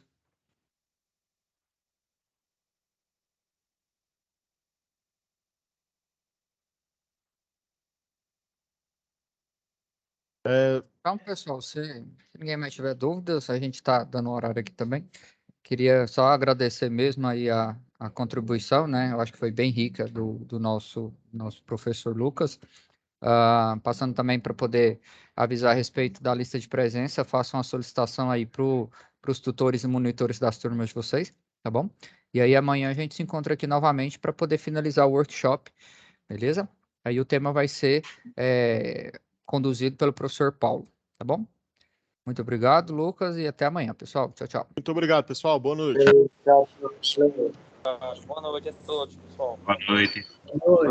[SPEAKER 1] Então, pessoal, se ninguém mais tiver dúvidas, a gente está dando horário aqui também. Queria só agradecer mesmo aí a contribuição, né? Eu acho que foi bem rica do nosso professor Lucas. Passando também para poder avisar a respeito da lista de presença, façam a solicitação aí para os tutores e monitores das turmas de vocês, tá bom? E aí amanhã a gente se encontra aqui novamente para poder finalizar o workshop, beleza? Aí o tema vai ser conduzido pelo professor Paulo, tá bom? Muito obrigado, Lucas, e até amanhã, pessoal. Tchau, tchau.
[SPEAKER 2] Muito obrigado, pessoal. Boa noite.
[SPEAKER 7] Boa noite a todos, pessoal.
[SPEAKER 19] Boa noite.